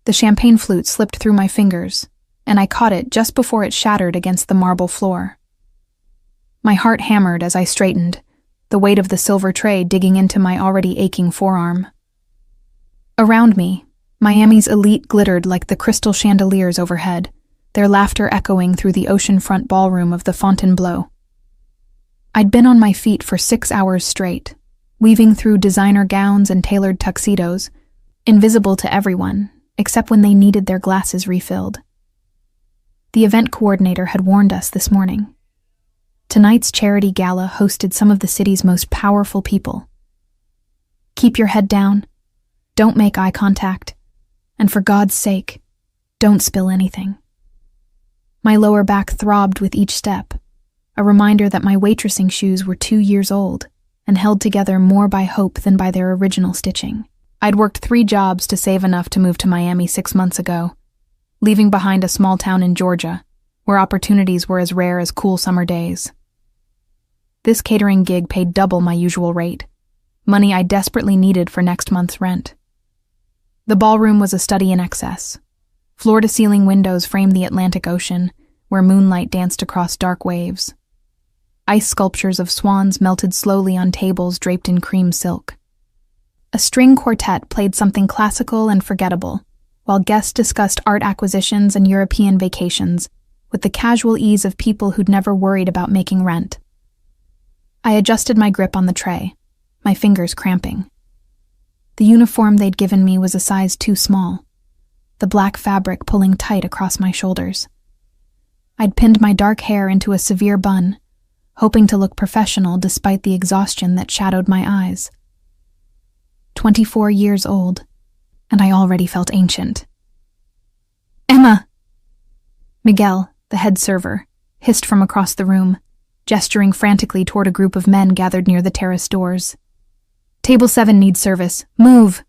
The champagne flute slipped through my fingers, and I caught it just before it shattered against the marble floor. My heart hammered as I straightened, the weight of the silver tray digging into my already aching forearm. Around me, Miami's elite glittered like the crystal chandeliers overhead, their laughter echoing through the oceanfront ballroom of the Fontainebleau. I'd been on my feet for 6 hours straight, weaving through designer gowns and tailored tuxedos, invisible to everyone, except when they needed their glasses refilled. The event coordinator had warned us this morning. Tonight's charity gala hosted some of the city's most powerful people. Keep your head down, don't make eye contact, and for God's sake, don't spill anything. My lower back throbbed with each step, a reminder that my waitressing shoes were 2 years old and held together more by hope than by their original stitching. I'd worked 3 jobs to save enough to move to Miami 6 months ago, leaving behind a small town in Georgia, where opportunities were as rare as cool summer days. This catering gig paid double my usual rate, money I desperately needed for next month's rent. The ballroom was a study in excess. Floor-to-ceiling windows framed the Atlantic Ocean, where moonlight danced across dark waves. Ice sculptures of swans melted slowly on tables draped in cream silk. A string quartet played something classical and forgettable, while guests discussed art acquisitions and European vacations with the casual ease of people who'd never worried about making rent. I adjusted my grip on the tray, my fingers cramping. The uniform they'd given me was a size too small, the black fabric pulling tight across my shoulders. I'd pinned my dark hair into a severe bun, hoping to look professional despite the exhaustion that shadowed my eyes. 24 years old, and I already felt ancient. "Emma!" Miguel, the head server, hissed from across the room, gesturing frantically toward a group of men gathered near the terrace doors. "Table 7 needs service. Move!"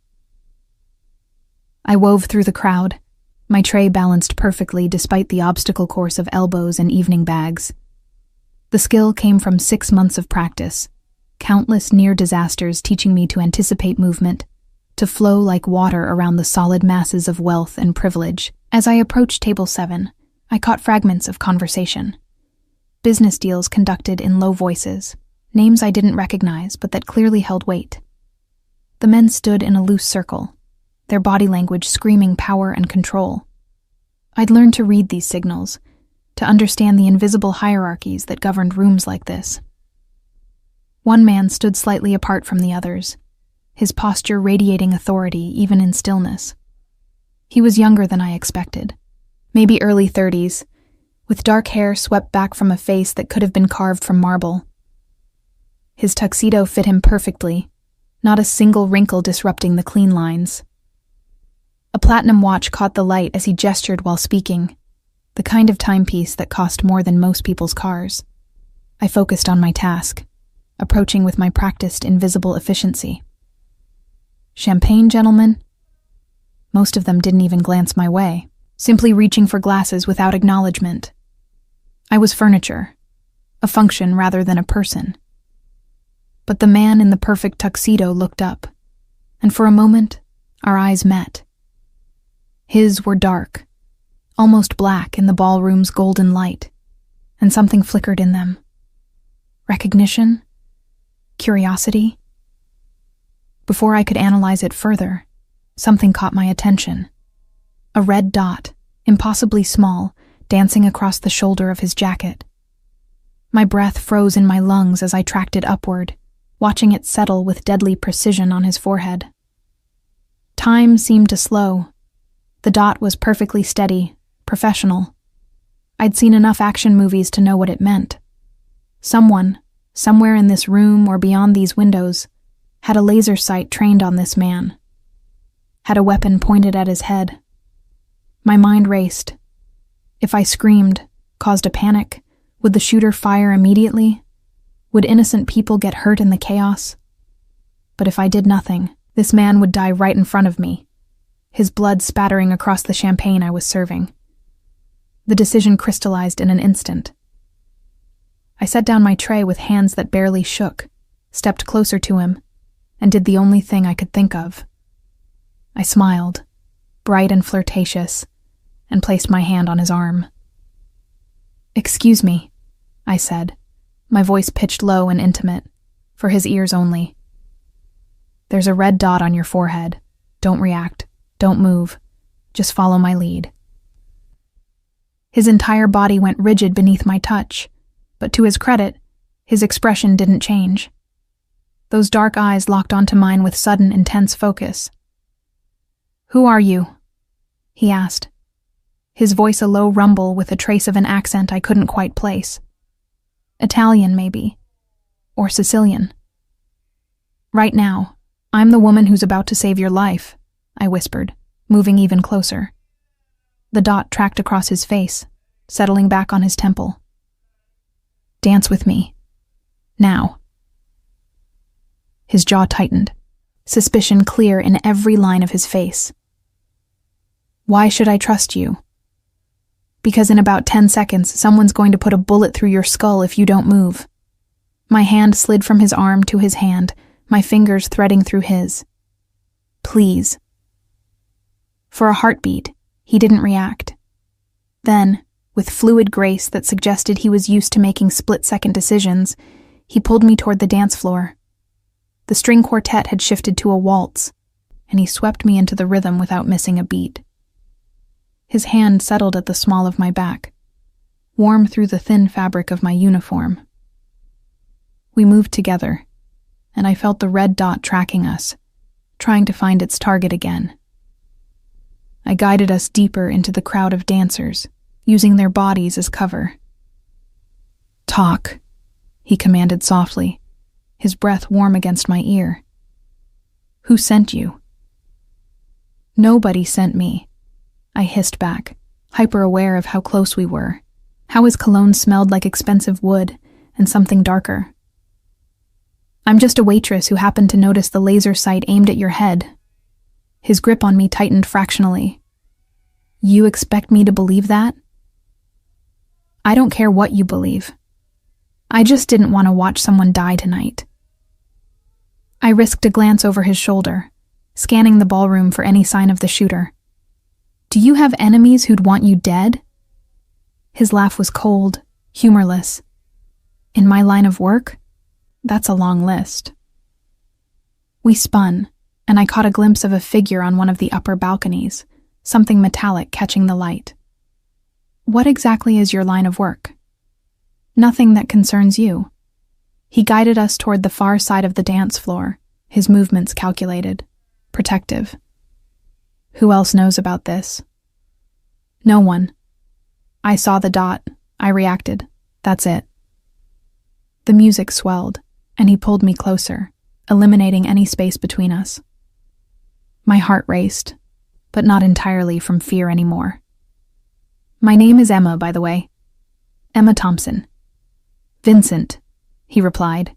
I wove through the crowd, my tray balanced perfectly despite the obstacle course of elbows and evening bags. The skill came from 6 months of practice, countless near disasters teaching me to anticipate movement, to flow like water around the solid masses of wealth and privilege. As I approached table 7, I caught fragments of conversation. Business deals conducted in low voices, names I didn't recognize but that clearly held weight. The men stood in a loose circle, their body language screaming power and control. I'd learned to read these signals, to understand the invisible hierarchies that governed rooms like this. One man stood slightly apart from the others, his posture radiating authority even in stillness. He was younger than I expected, maybe early 30s, with dark hair swept back from a face that could have been carved from marble. His tuxedo fit him perfectly, not a single wrinkle disrupting the clean lines. A platinum watch caught the light as he gestured while speaking, the kind of timepiece that cost more than most people's cars. I focused on my task, approaching with my practiced invisible efficiency. "Champagne, gentlemen?" Most of them didn't even glance my way, simply reaching for glasses without acknowledgement. I was furniture, a function rather than a person. But the man in the perfect tuxedo looked up, and for a moment, our eyes met. His were dark, almost black in the ballroom's golden light, and something flickered in them. Recognition? Curiosity? Before I could analyze it further, something caught my attention. A red dot, impossibly small, dancing across the shoulder of his jacket. My breath froze in my lungs as I tracked it upward, watching it settle with deadly precision on his forehead. Time seemed to slow. The dot was perfectly steady, professional. I'd seen enough action movies to know what it meant. Someone, somewhere in this room or beyond these windows, had a laser sight trained on this man, had a weapon pointed at his head. My mind raced. If I screamed, caused a panic, would the shooter fire immediately? Would innocent people get hurt in the chaos? But if I did nothing, this man would die right in front of me, his blood spattering across the champagne I was serving. The decision crystallized in an instant. I set down my tray with hands that barely shook, stepped closer to him, and did the only thing I could think of. I smiled, bright and flirtatious, and placed my hand on his arm. "Excuse me," I said, my voice pitched low and intimate, for his ears only. "There's a red dot on your forehead. Don't react. Don't move. Just follow my lead." His entire body went rigid beneath my touch, but to his credit, his expression didn't change. Those dark eyes locked onto mine with sudden, intense focus. "Who are you?" he asked, his voice a low rumble with a trace of an accent I couldn't quite place. Italian, maybe, or Sicilian. "Right now, I'm the woman who's about to save your life," I whispered, moving even closer. The dot tracked across his face, settling back on his temple. "Dance with me. Now." His jaw tightened, suspicion clear in every line of his face. "Why should I trust you?" "Because in about 10 seconds, someone's going to put a bullet through your skull if you don't move." My hand slid from his arm to his hand, my fingers threading through his. "Please." For a heartbeat, he didn't react. Then, with fluid grace that suggested he was used to making split-second decisions, he pulled me toward the dance floor. The string quartet had shifted to a waltz, and he swept me into the rhythm without missing a beat. His hand settled at the small of my back, warm through the thin fabric of my uniform. We moved together, and I felt the red dot tracking us, trying to find its target again. I guided us deeper into the crowd of dancers, using their bodies as cover. "Talk," he commanded softly, his breath warm against my ear. "Who sent you?" "Nobody sent me," I hissed back, hyper-aware of how close we were, how his cologne smelled like expensive wood and something darker. "I'm just a waitress who happened to notice the laser sight aimed at your head." His grip on me tightened fractionally. "You expect me to believe that?" "I don't care what you believe. I just didn't want to watch someone die tonight." I risked a glance over his shoulder, scanning the ballroom for any sign of the shooter. "Do you have enemies who'd want you dead?" His laugh was cold, humorless. "In my line of work? That's a long list." We spun, and I caught a glimpse of a figure on one of the upper balconies, something metallic catching the light. "What exactly is your line of work?" "Nothing that concerns you." He guided us toward the far side of the dance floor, his movements calculated, protective. "Who else knows about this?" "No one." I saw the dot. I reacted. That's it. The music swelled, and he pulled me closer, eliminating any space between us. My heart raced, but not entirely from fear anymore. "My name is Emma, by the way. Emma Thompson." "Vincent," he replied,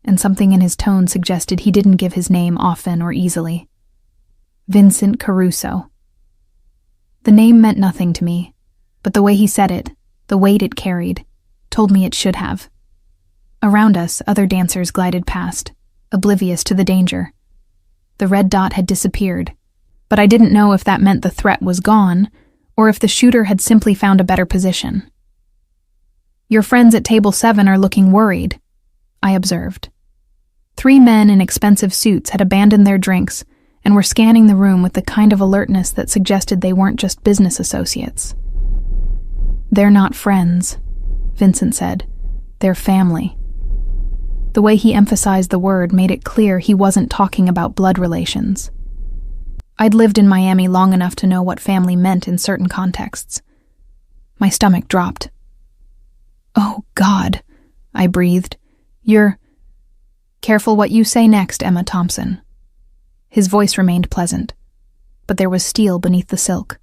and something in his tone suggested he didn't give his name often or easily. "Vincent Caruso." The name meant nothing to me, but the way he said it, the weight it carried, told me it should have. Around us, other dancers glided past, oblivious to the danger. The red dot had disappeared, but I didn't know if that meant the threat was gone, or if the shooter had simply found a better position. "Your friends at table 7 are looking worried," I observed. 3 men in expensive suits had abandoned their drinks and were scanning the room with the kind of alertness that suggested they weren't just business associates. "They're not friends," Vincent said. "They're family." The way he emphasized the word made it clear he wasn't talking about blood relations. I'd lived in Miami long enough to know what family meant in certain contexts. My stomach dropped. "Oh, God," I breathed. "You're—" "Careful what you say next, Emma Thompson." His voice remained pleasant, but there was steel beneath the silk.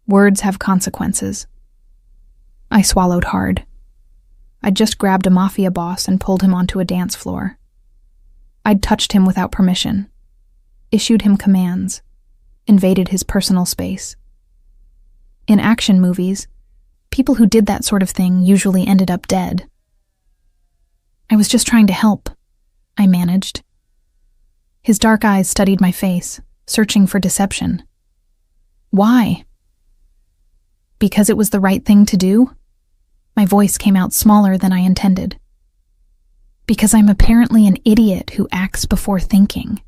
"Words have consequences." I swallowed hard. I'd just grabbed a Mafia boss and pulled him onto a dance floor. I'd touched him without permission, issued him commands, invaded his personal space. In action movies, people who did that sort of thing usually ended up dead. "I was just trying to help," I managed. His dark eyes studied my face, searching for deception. Why? Because it was the right thing to do? My voice came out smaller than I intended. Because I'm apparently an idiot who acts before thinking.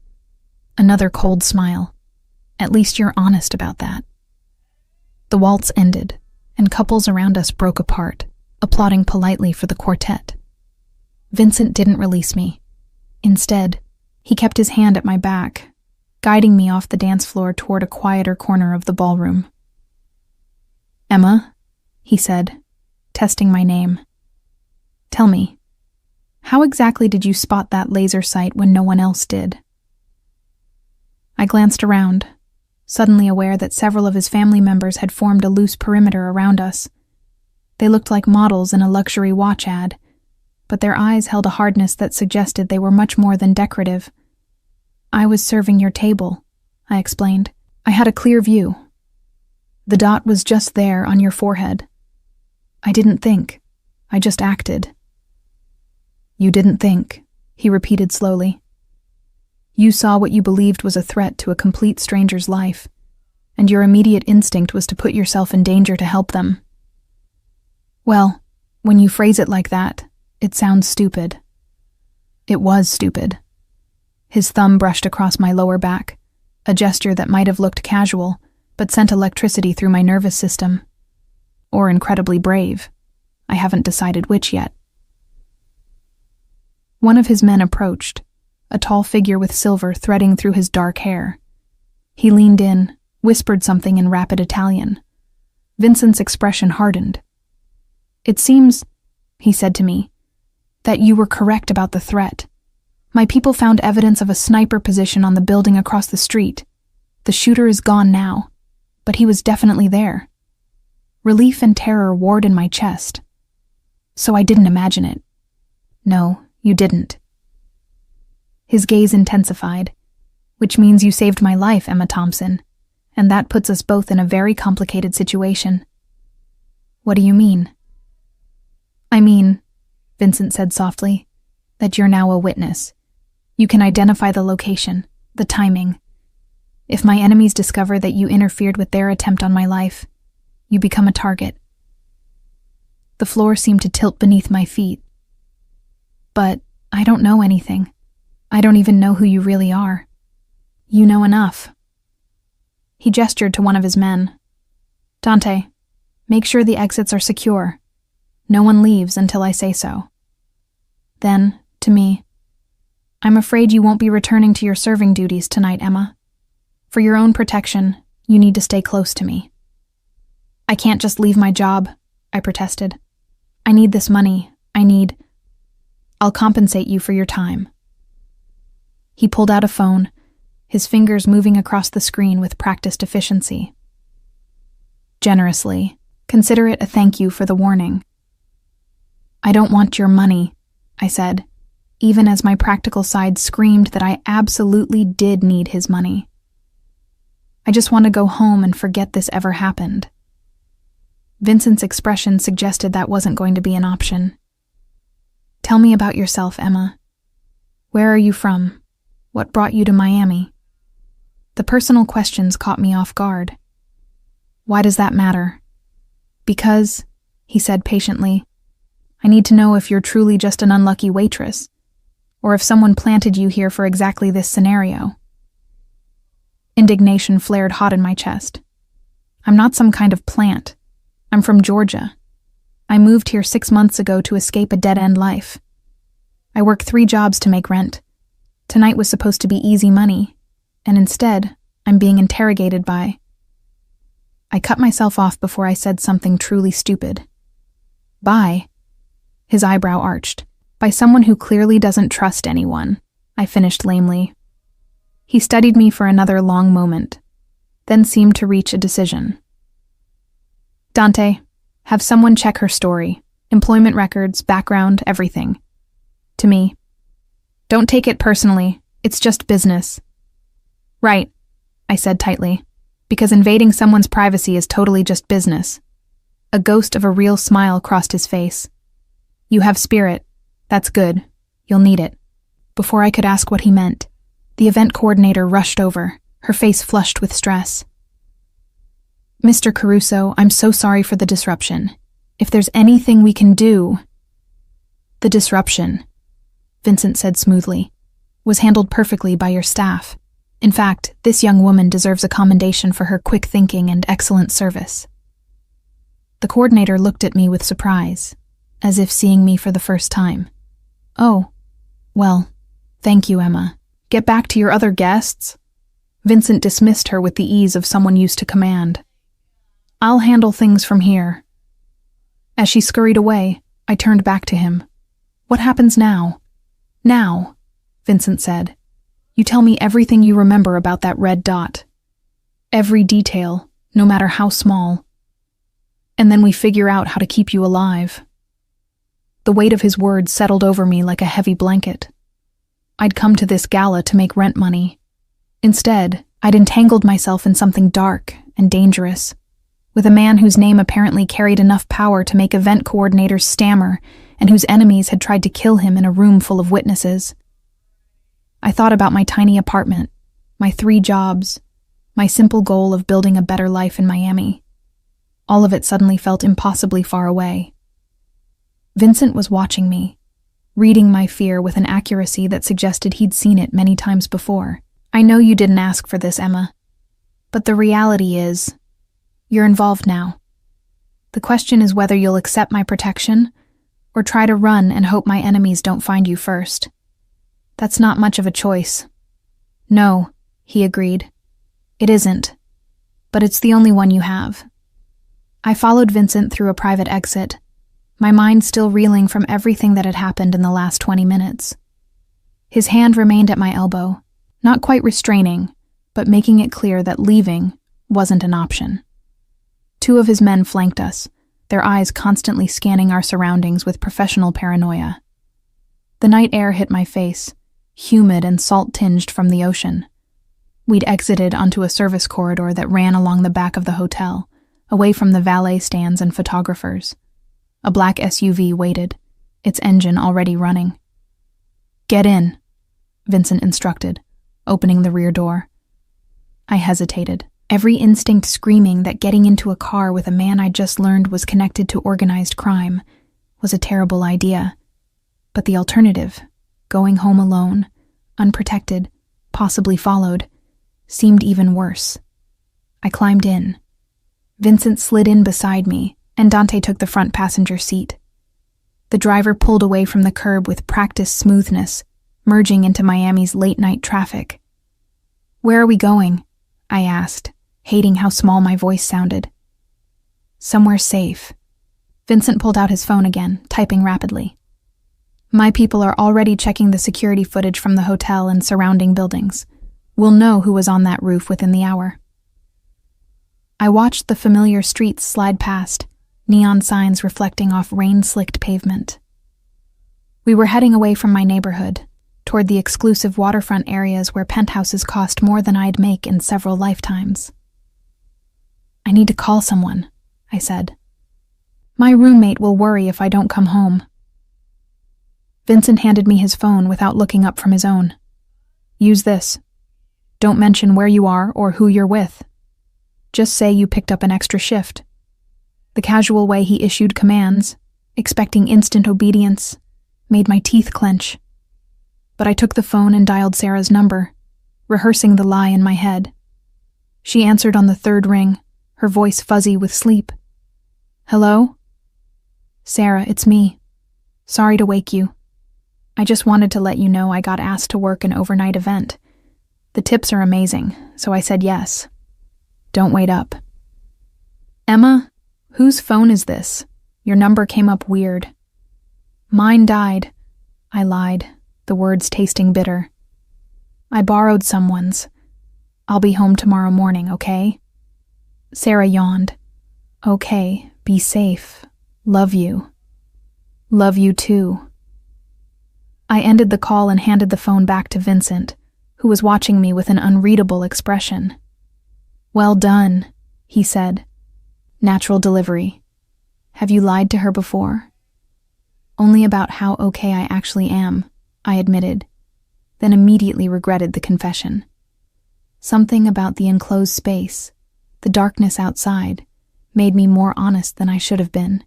Another cold smile. At least you're honest about that. The waltz ended, and couples around us broke apart, applauding politely for the quartet. Vincent didn't release me. Instead, he kept his hand at my back, guiding me off the dance floor toward a quieter corner of the ballroom. "Emma," he said, testing my name. "Tell me, how exactly did you spot that laser sight when no one else did?" I glanced around, suddenly aware that several of his family members had formed a loose perimeter around us. They looked like models in a luxury watch ad, but their eyes held a hardness that suggested they were much more than decorative. "I was serving your table," I explained. "I had a clear view. The dot was just there on your forehead. I didn't think. I just acted." "You didn't think," he repeated slowly. "You saw what you believed was a threat to a complete stranger's life, and your immediate instinct was to put yourself in danger to help them. Well, when you phrase it like that, it sounds stupid." It was stupid. His thumb brushed across my lower back, a gesture that might have looked casual, but sent electricity through my nervous system. Or incredibly brave. I haven't decided which yet. One of his men approached, a tall figure with silver threading through his dark hair. He leaned in, whispered something in rapid Italian. Vincent's expression hardened. "It seems," he said to me, "that you were correct about the threat. My people found evidence of a sniper position on the building across the street. The shooter is gone now, but he was definitely there." Relief and terror warred in my chest. "So I didn't imagine it." "No, you didn't." His gaze intensified. "Which means you saved my life, Emma Thompson, and that puts us both in a very complicated situation." "What do you mean?" "I mean," Vincent said softly, "that you're now a witness. You can identify the location, the timing. If my enemies discover that you interfered with their attempt on my life, you become a target." The floor seemed to tilt beneath my feet. "But I don't know anything. I don't even know who you really are." "You know enough." He gestured to one of his men. "Dante, make sure the exits are secure. No one leaves until I say so." Then, to me, "I'm afraid you won't be returning to your serving duties tonight, Emma. For your own protection, you need to stay close to me." "I can't just leave my job," I protested. "I need this money. I'll compensate you for your time." He pulled out a phone, his fingers moving across the screen with practiced efficiency. "Generously, consider it a thank you for the warning." "I don't want your money," I said, even as my practical side screamed that I absolutely did need his money. "I just want to go home and forget this ever happened." Vincent's expression suggested that wasn't going to be an option. "Tell me about yourself, Emma. Where are you from? What brought you to Miami?" The personal questions caught me off guard. "Why does that matter?" "Because," he said patiently, "I need to know if you're truly just an unlucky waitress, or if someone planted you here for exactly this scenario." Indignation flared hot in my chest. "I'm not some kind of plant. I'm from Georgia. I moved here 6 months ago to escape a dead-end life. I work 3 jobs to make rent. Tonight was supposed to be easy money, and instead, I'm being interrogated by—" I cut myself off before I said something truly stupid. "By?" His eyebrow arched. "By someone who clearly doesn't trust anyone," I finished lamely. He studied me for another long moment, then seemed to reach a decision. "Dante, have someone check her story, employment records, background, everything." To me, "Don't take it personally, it's just business." "Right," I said tightly, "because invading someone's privacy is totally just business." A ghost of a real smile crossed his face. "You have spirit. That's good. You'll need it." Before I could ask what he meant, the event coordinator rushed over, her face flushed with stress. Mr. Caruso, I'm so sorry for the disruption. If there's anything we can do— The disruption, Vincent said smoothly, was handled perfectly by your staff. In fact, this young woman deserves a commendation for her quick thinking and excellent service. The coordinator looked at me with surprise, as if seeing me for the first time. Oh, well, thank you, Emma. Get back to your other guests. Vincent dismissed her with the ease of someone used to command. I'll handle things from here. As she scurried away, I turned back to him. What happens now? Now, Vincent said. You tell me everything you remember about that red dot. Every detail, no matter how small. And then we figure out how to keep you alive. The weight of his words settled over me like a heavy blanket. I'd come to this gala to make rent money. Instead, I'd entangled myself in something dark and dangerous, with a man whose name apparently carried enough power to make event coordinators stammer and whose enemies had tried to kill him in a room full of witnesses. I thought about my tiny apartment, my 3 jobs, my simple goal of building a better life in Miami. All of it suddenly felt impossibly far away. Vincent was watching me, reading my fear with an accuracy that suggested he'd seen it many times before. I know you didn't ask for this, Emma, but the reality is, you're involved now. The question is whether you'll accept my protection or try to run and hope my enemies don't find you first. That's not much of a choice. No, he agreed. It isn't, but it's the only one you have. I followed Vincent through a private exit, my mind still reeling from everything that had happened in the last 20 minutes. His hand remained at my elbow, not quite restraining, but making it clear that leaving wasn't an option. 2 of his men flanked us, their eyes constantly scanning our surroundings with professional paranoia. The night air hit my face, humid and salt-tinged from the ocean. We'd exited onto a service corridor that ran along the back of the hotel, away from the valet stands and photographers. A black SUV waited, its engine already running. Get in, Vincent instructed, opening the rear door. I hesitated, every instinct screaming that getting into a car with a man I'd just learned was connected to organized crime was a terrible idea. But the alternative, going home alone, unprotected, possibly followed, seemed even worse. I climbed in. Vincent slid in beside me, and Dante took the front passenger seat. The driver pulled away from the curb with practiced smoothness, merging into Miami's late-night traffic. Where are we going? I asked, hating how small my voice sounded. Somewhere safe. Vincent pulled out his phone again, typing rapidly. My people are already checking the security footage from the hotel and surrounding buildings. We'll know who was on that roof within the hour. I watched the familiar streets slide past, neon signs reflecting off rain-slicked pavement. We were heading away from my neighborhood, toward the exclusive waterfront areas where penthouses cost more than I'd make in several lifetimes. I need to call someone, I said. My roommate will worry if I don't come home. Vincent handed me his phone without looking up from his own. Use this. Don't mention where you are or who you're with. Just say you picked up an extra shift. The casual way he issued commands, expecting instant obedience, made my teeth clench. But I took the phone and dialed Sarah's number, rehearsing the lie in my head. She answered on the 3rd ring, her voice fuzzy with sleep. Hello? Sarah, it's me. Sorry to wake you. I just wanted to let you know I got asked to work an overnight event. The tips are amazing, so I said yes. Don't wait up. Emma, whose phone is this? Your number came up weird. Mine died. I lied, the words tasting bitter. I borrowed someone's. I'll be home tomorrow morning, okay? Sarah yawned. Okay, be safe. Love you. Love you too. I ended the call and handed the phone back to Vincent, who was watching me with an unreadable expression. Well done, he said. Natural delivery. Have you lied to her before? Only about how okay I actually am, I admitted, then immediately regretted the confession. Something about the enclosed space, The darkness outside made me more honest than I should have been.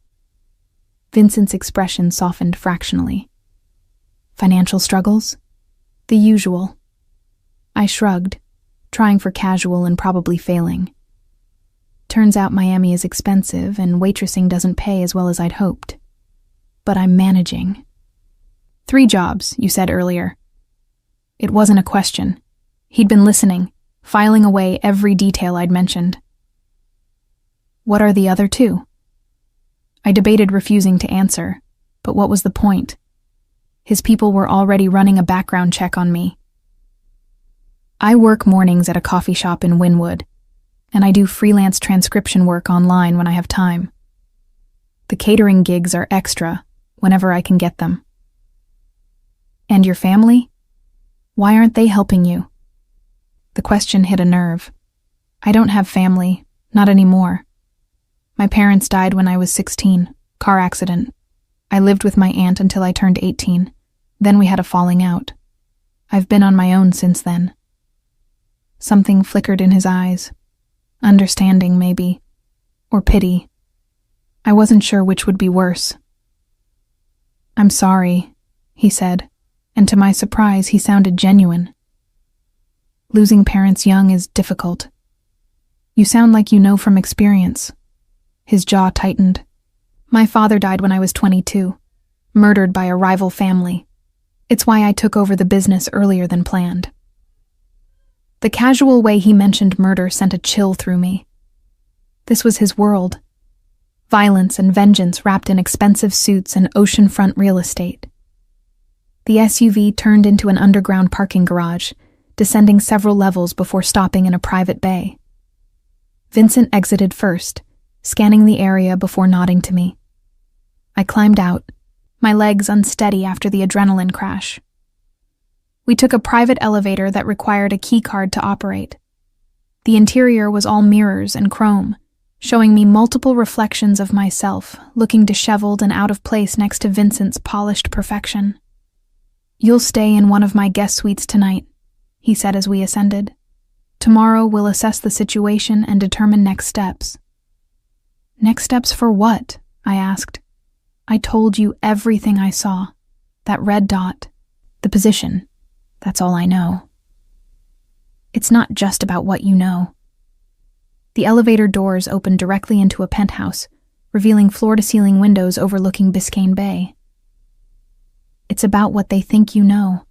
Vincent's expression softened fractionally. Financial struggles? The usual. I shrugged, trying for casual and probably failing. Turns out Miami is expensive and waitressing doesn't pay as well as I'd hoped. But I'm managing. 3 jobs, you said earlier. It wasn't a question. He'd been listening, filing away every detail I'd mentioned. What are the other 2? I debated refusing to answer, but what was the point? His people were already running a background check on me. I work mornings at a coffee shop in Wynwood, and I do freelance transcription work online when I have time. The catering gigs are extra whenever I can get them. And your family? Why aren't they helping you? The question hit a nerve. I don't have family, not anymore. My parents died when I was 16, car accident. I lived with my aunt until I turned 18. Then we had a falling out. I've been on my own since then. Something flickered in his eyes. Understanding, maybe. Or pity. I wasn't sure which would be worse. I'm sorry, he said, and to my surprise, he sounded genuine. Losing parents young is difficult. You sound like you know from experience. His jaw tightened. My father died when I was 22, murdered by a rival family. It's why I took over the business earlier than planned. The casual way he mentioned murder sent a chill through me. This was his world. Violence and vengeance wrapped in expensive suits and oceanfront real estate. The SUV turned into an underground parking garage, descending several levels before stopping in a private bay. Vincent exited first, scanning the area before nodding to me. I climbed out, my legs unsteady after the adrenaline crash. We took a private elevator that required a key card to operate. The interior was all mirrors and chrome, showing me multiple reflections of myself, looking disheveled and out of place next to Vincent's polished perfection. You'll stay in one of my guest suites tonight, he said as we ascended. Tomorrow we'll assess the situation and determine next steps. Next steps for what? I asked. I told you everything I saw. That red dot. The position. That's all I know. It's not just about what you know. The elevator doors opened directly into a penthouse, revealing floor-to-ceiling windows overlooking Biscayne Bay. It's about what they think you know,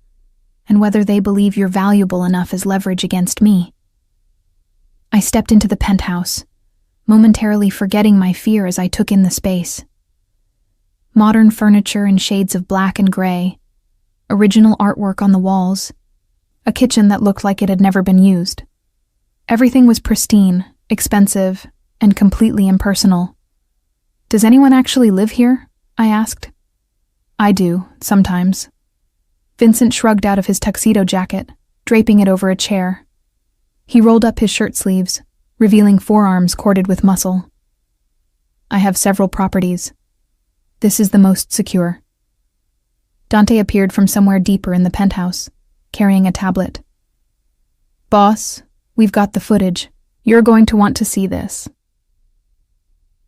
and whether they believe you're valuable enough as leverage against me. I stepped into the penthouse, momentarily forgetting my fear as I took in the space. Modern furniture in shades of black and gray, original artwork on the walls, a kitchen that looked like it had never been used. Everything was pristine, expensive, and completely impersonal. Does anyone actually live here? I asked. I do, sometimes. Vincent shrugged out of his tuxedo jacket, draping it over a chair. He rolled up his shirt sleeves, revealing forearms corded with muscle. I have several properties. This is the most secure. Dante appeared from somewhere deeper in the penthouse, carrying a tablet. Boss, we've got the footage. You're going to want to see this.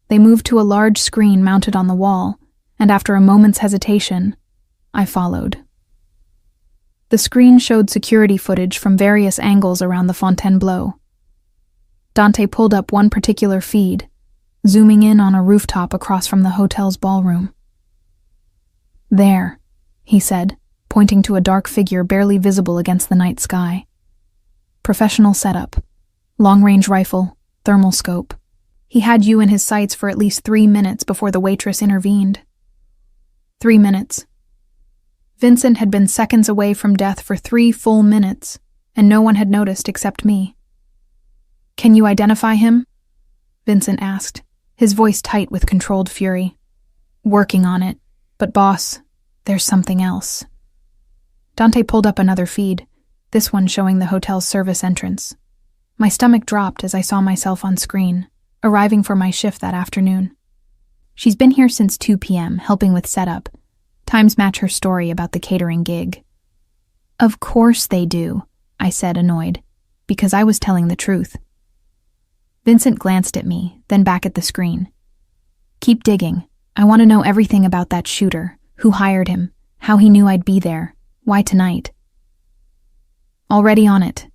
They moved to a large screen mounted on the wall, and after a moment's hesitation, I followed. The screen showed security footage from various angles around the Fontainebleau. Dante pulled up one particular feed, zooming in on a rooftop across from the hotel's ballroom. There, he said, pointing to a dark figure barely visible against the night sky. Professional setup. Long-range rifle, thermal scope. He had you in his sights for at least 3 minutes before the waitress intervened. 3 minutes. Vincent had been seconds away from death for 3 full minutes, and no one had noticed except me. Can you identify him? Vincent asked, his voice tight with controlled fury. Working on it, but boss, there's something else. Dante pulled up another feed, this one showing the hotel's service entrance. My stomach dropped as I saw myself on screen, arriving for my shift that afternoon. She's been here since 2 p.m., helping with setup. Times match her story about the catering gig. Of course they do, I said, annoyed, because I was telling the truth. Vincent glanced at me, then back at the screen. Keep digging. I want to know everything about that shooter, who hired him, how he knew I'd be there, why tonight. Already on it.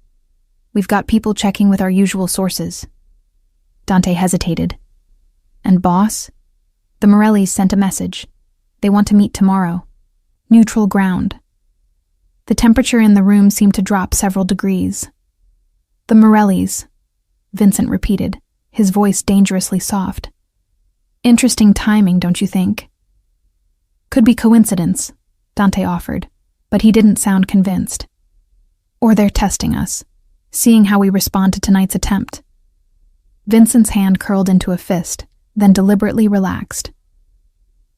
We've got people checking with our usual sources. Dante hesitated. And boss? The Morellis sent a message. They want to meet tomorrow. Neutral ground. The temperature in the room seemed to drop several degrees. The Morellis, Vincent repeated, his voice dangerously soft. Interesting timing, don't you think? Could be coincidence, Dante offered, but he didn't sound convinced. Or they're testing us, seeing how we respond to tonight's attempt. Vincent's hand curled into a fist, then deliberately relaxed.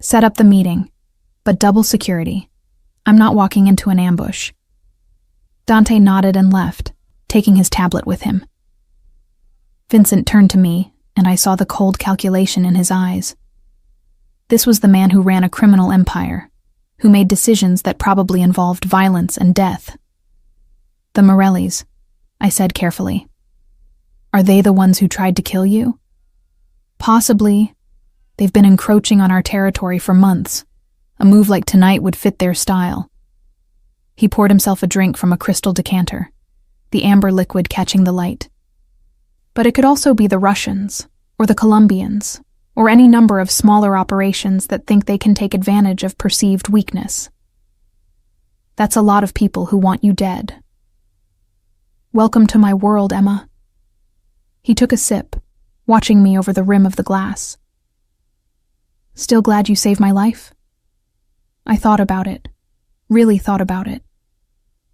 Set up the meeting, but double security. I'm not walking into an ambush. Dante nodded and left, taking his tablet with him. Vincent turned to me, and I saw the cold calculation in his eyes. This was the man who ran a criminal empire, who made decisions that probably involved violence and death. The Morellis, I said carefully. Are they the ones who tried to kill you? Possibly. They've been encroaching on our territory for months. A move like tonight would fit their style. He poured himself a drink from a crystal decanter, the amber liquid catching the light. But it could also be the Russians, or the Colombians, or any number of smaller operations that think they can take advantage of perceived weakness. That's a lot of people who want you dead. Welcome to my world, Emma. He took a sip, watching me over the rim of the glass. Still glad you saved my life? I thought about it, really thought about it.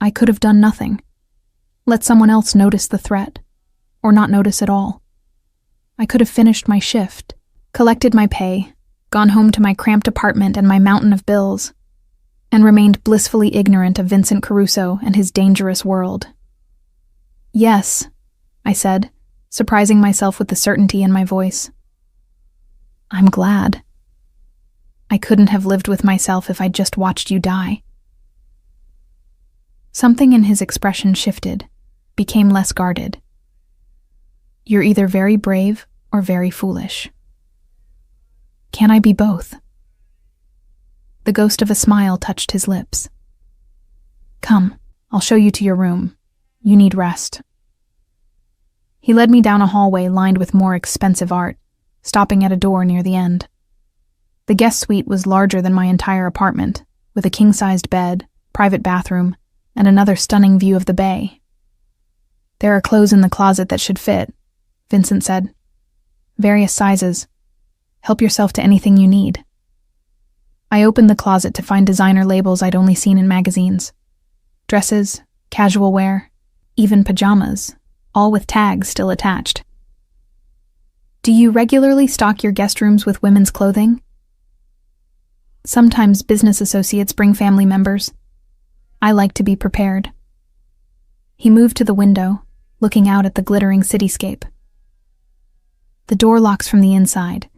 I could have done nothing. Let someone else notice the threat, or not notice at all. I could have finished my shift, collected my pay, gone home to my cramped apartment and my mountain of bills, and remained blissfully ignorant of Vincent Caruso and his dangerous world. Yes, I said, surprising myself with the certainty in my voice. I'm glad. I couldn't have lived with myself if I'd just watched you die. Something in his expression shifted, became less guarded. You're either very brave or very foolish. Can I be both? The ghost of a smile touched his lips. Come, I'll show you to your room. You need rest. He led me down a hallway lined with more expensive art, stopping at a door near the end. The guest suite was larger than my entire apartment, with a king-sized bed, private bathroom, and another stunning view of the bay. There are clothes in the closet that should fit, Vincent said. Various sizes. Help yourself to anything you need. I opened the closet to find designer labels I'd only seen in magazines. Dresses, casual wear, even pajamas, all with tags still attached. Do you regularly stock your guest rooms with women's clothing? Sometimes business associates bring family members. I like to be prepared. He moved to the window, looking out at the glittering cityscape. The door locks from the inside,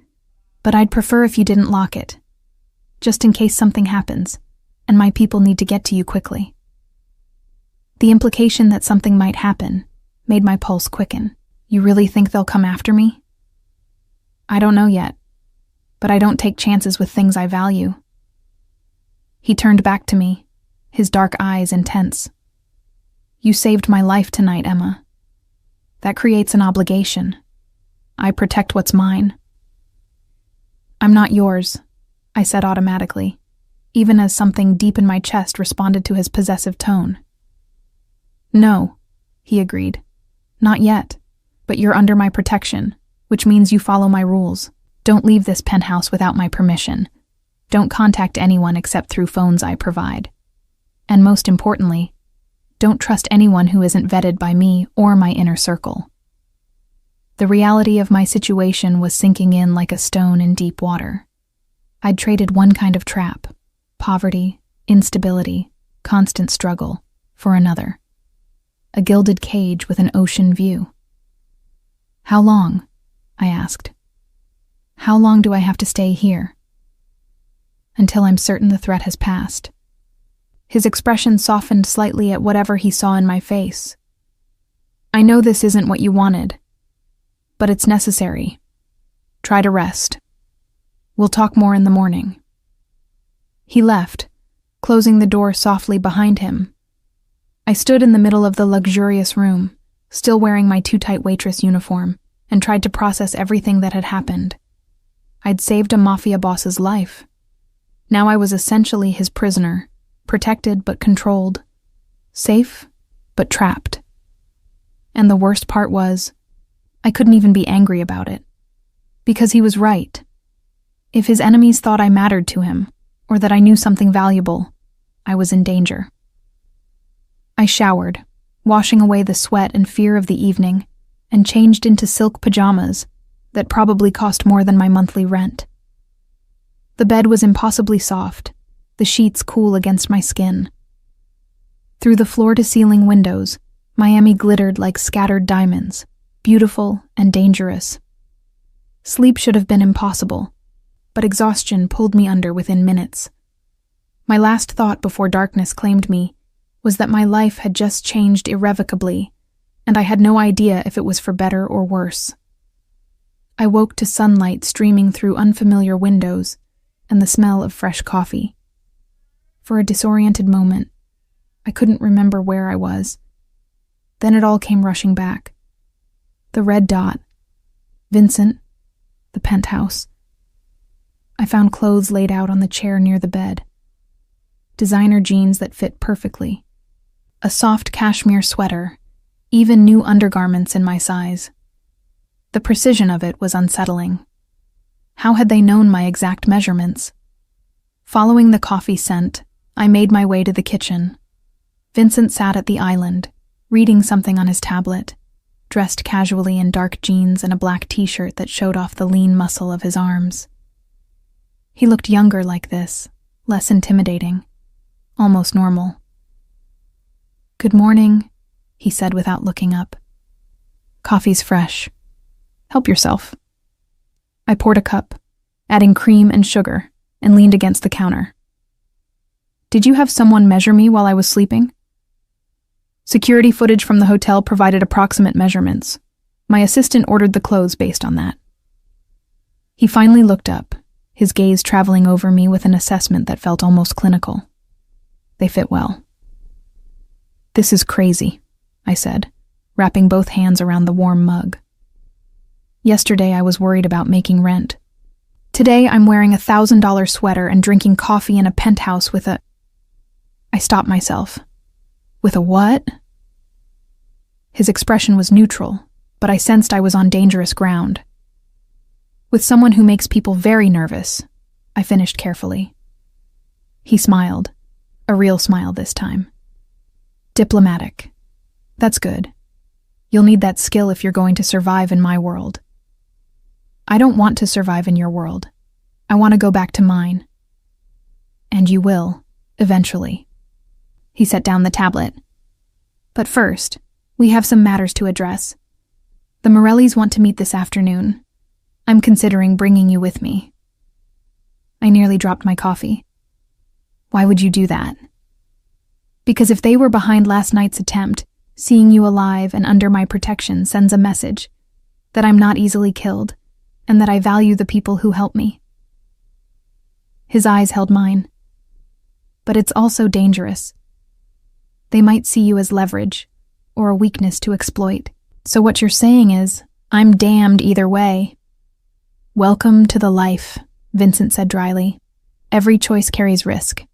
but I'd prefer if you didn't lock it, just in case something happens, and my people need to get to you quickly. The implication that something might happen made my pulse quicken. You really think they'll come after me? I don't know yet, but I don't take chances with things I value. He turned back to me, his dark eyes intense. You saved my life tonight, Emma. That creates an obligation. I protect what's mine. I'm not yours, I said automatically, even as something deep in my chest responded to his possessive tone. No, he agreed. Not yet, but you're under my protection, which means you follow my rules. Don't leave this penthouse without my permission. Don't contact anyone except through phones I provide. And most importantly, don't trust anyone who isn't vetted by me or my inner circle. The reality of my situation was sinking in like a stone in deep water. I'd traded one kind of trap, poverty, instability, constant struggle, for another. A gilded cage with an ocean view. How long? I asked. How long do I have to stay here? Until I'm certain the threat has passed. His expression softened slightly at whatever he saw in my face. I know this isn't what you wanted. but it's necessary. Try to rest. We'll talk more in the morning." He left, closing the door softly behind him. I stood in the middle of the luxurious room, still wearing my too-tight waitress uniform, and tried to process everything that had happened. I'd saved a Mafia boss's life. Now I was essentially his prisoner, protected but controlled, safe but trapped. And the worst part was, I couldn't even be angry about it. Because he was right. If his enemies thought I mattered to him, or that I knew something valuable, I was in danger. I showered, washing away the sweat and fear of the evening, and changed into silk pajamas that probably cost more than my monthly rent. The bed was impossibly soft, the sheets cool against my skin. Through the floor-to-ceiling windows, Miami glittered like scattered diamonds, beautiful and dangerous. Sleep should have been impossible, but exhaustion pulled me under within minutes. My last thought before darkness claimed me was that my life had just changed irrevocably, and I had no idea if it was for better or worse. I woke to sunlight streaming through unfamiliar windows and the smell of fresh coffee. For a disoriented moment, I couldn't remember where I was. Then it all came rushing back. The red dot, Vincent, the penthouse. I found clothes laid out on the chair near the bed. Designer jeans that fit perfectly. A soft cashmere sweater, even new undergarments in my size. The precision of it was unsettling. How had they known my exact measurements? Following the coffee scent, I made my way to the kitchen. Vincent sat at the island, reading something on his tablet, dressed casually in dark jeans and a black t-shirt that showed off the lean muscle of his arms. He looked younger like this, less intimidating, almost normal. "Good morning," he said without looking up. "Coffee's fresh. Help yourself." I poured a cup, adding cream and sugar, and leaned against the counter. "Did you have someone measure me while I was sleeping?" "Security footage from the hotel provided approximate measurements. My assistant ordered the clothes based on that." He finally looked up, his gaze traveling over me with an assessment that felt almost clinical. "They fit well." "This is crazy," I said, wrapping both hands around the warm mug. Yesterday I was worried about making rent. Today I'm wearing a $1,000 sweater and drinking coffee in a penthouse with a... I stopped myself. With a what? His expression was neutral, but I sensed I was on dangerous ground. "With someone who makes people very nervous," I finished carefully. He smiled, a real smile this time. "Diplomatic. That's good. You'll need that skill if you're going to survive in my world." "I don't want to survive in your world. I want to go back to mine." "And you will, eventually." He set down the tablet. "But first, we have some matters to address. The Morellis want to meet this afternoon. I'm considering bringing you with me." I nearly dropped my coffee. "Why would you do that?" "Because if they were behind last night's attempt, seeing you alive and under my protection sends a message that I'm not easily killed and that I value the people who help me." His eyes held mine. "But it's also dangerous. They might see you as leverage or a weakness to exploit. So what you're saying is, I'm damned either way." "Welcome to the life," Vincent said dryly. "Every choice carries risk.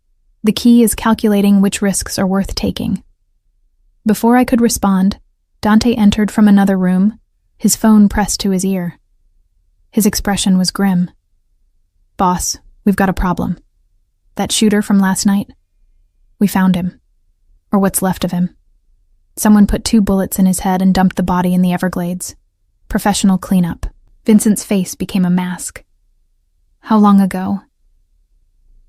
The key is calculating which risks are worth taking." Before I could respond, Dante entered from another room, his phone pressed to his ear. His expression was grim. "Boss, we've got a problem. That shooter from last night? We found him. Or what's left of him. Someone put 2 bullets in his head and dumped the body in the Everglades. Professional cleanup." Vincent's face became a mask. "How long ago?"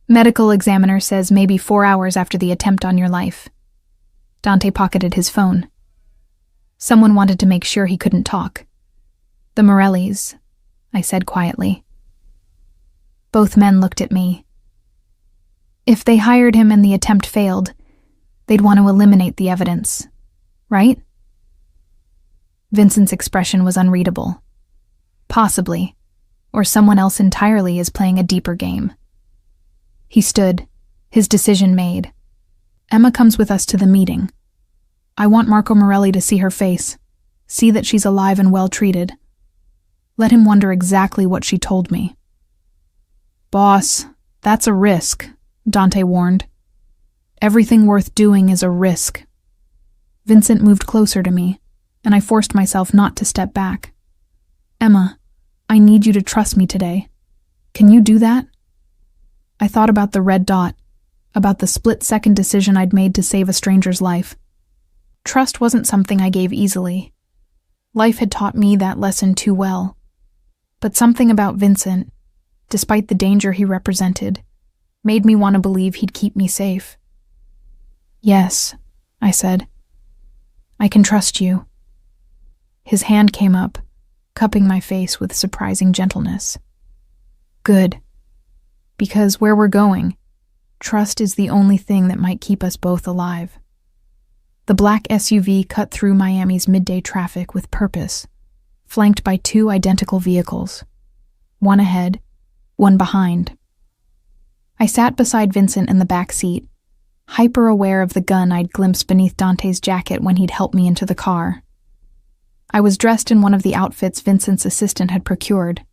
"Medical examiner says maybe 4 hours after the attempt on your life." Dante pocketed his phone. "Someone wanted to make sure he couldn't talk." "The Morellis," I said quietly. Both men looked at me. If they hired him and the attempt failed, they'd want to eliminate the evidence, right? Vincent's expression was unreadable. Possibly. Or someone else entirely is playing a deeper game. He stood, his decision made. Emma comes with us to the meeting. I want Marco Morelli to see her face, see that she's alive and well treated. Let him wonder exactly what she told me. Boss, that's a risk, Dante warned. Everything worth doing is a risk. Vincent moved closer to me, and I forced myself not to step back. Emma, I need you to trust me today. Can you do that? I thought about the red dot, about the split-second decision I'd made to save a stranger's life. Trust wasn't something I gave easily. Life had taught me that lesson too well. But something about Vincent, despite the danger he represented, made me want to believe he'd keep me safe. Yes, I said. I can trust you. His hand came up, cupping my face with surprising gentleness. Good. Because where we're going, trust is the only thing that might keep us both alive. The black SUV cut through Miami's midday traffic with purpose, flanked by two identical vehicles, one ahead, one behind. I sat beside Vincent in the back seat, hyper-aware of the gun I'd glimpsed beneath Dante's jacket when he'd helped me into the car. I was dressed in one of the outfits Vincent's assistant had procured,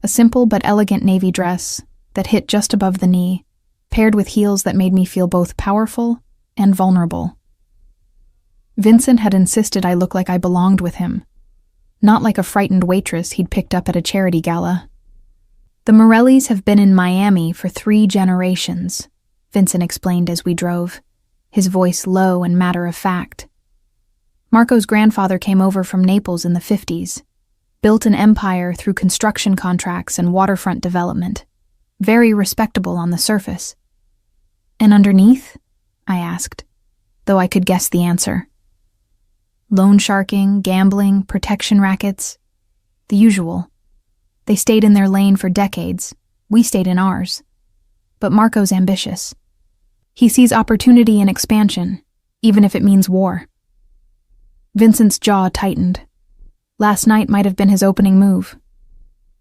a simple but elegant navy dress that hit just above the knee, paired with heels that made me feel both powerful and vulnerable. Vincent had insisted I look like I belonged with him, not like a frightened waitress he'd picked up at a charity gala. The Morellis have been in Miami for 3 generations, Vincent explained as we drove, his voice low and matter-of-fact. Marco's grandfather came over from Naples in the 50s, built an empire through construction contracts and waterfront development, very respectable on the surface. And underneath? I asked, though I could guess the answer. Loan sharking, gambling, protection rackets, the usual. They stayed in their lane for decades. We stayed in ours. But Marco's ambitious. He sees opportunity and expansion, even if it means war. Vincent's jaw tightened. Last night might have been his opening move.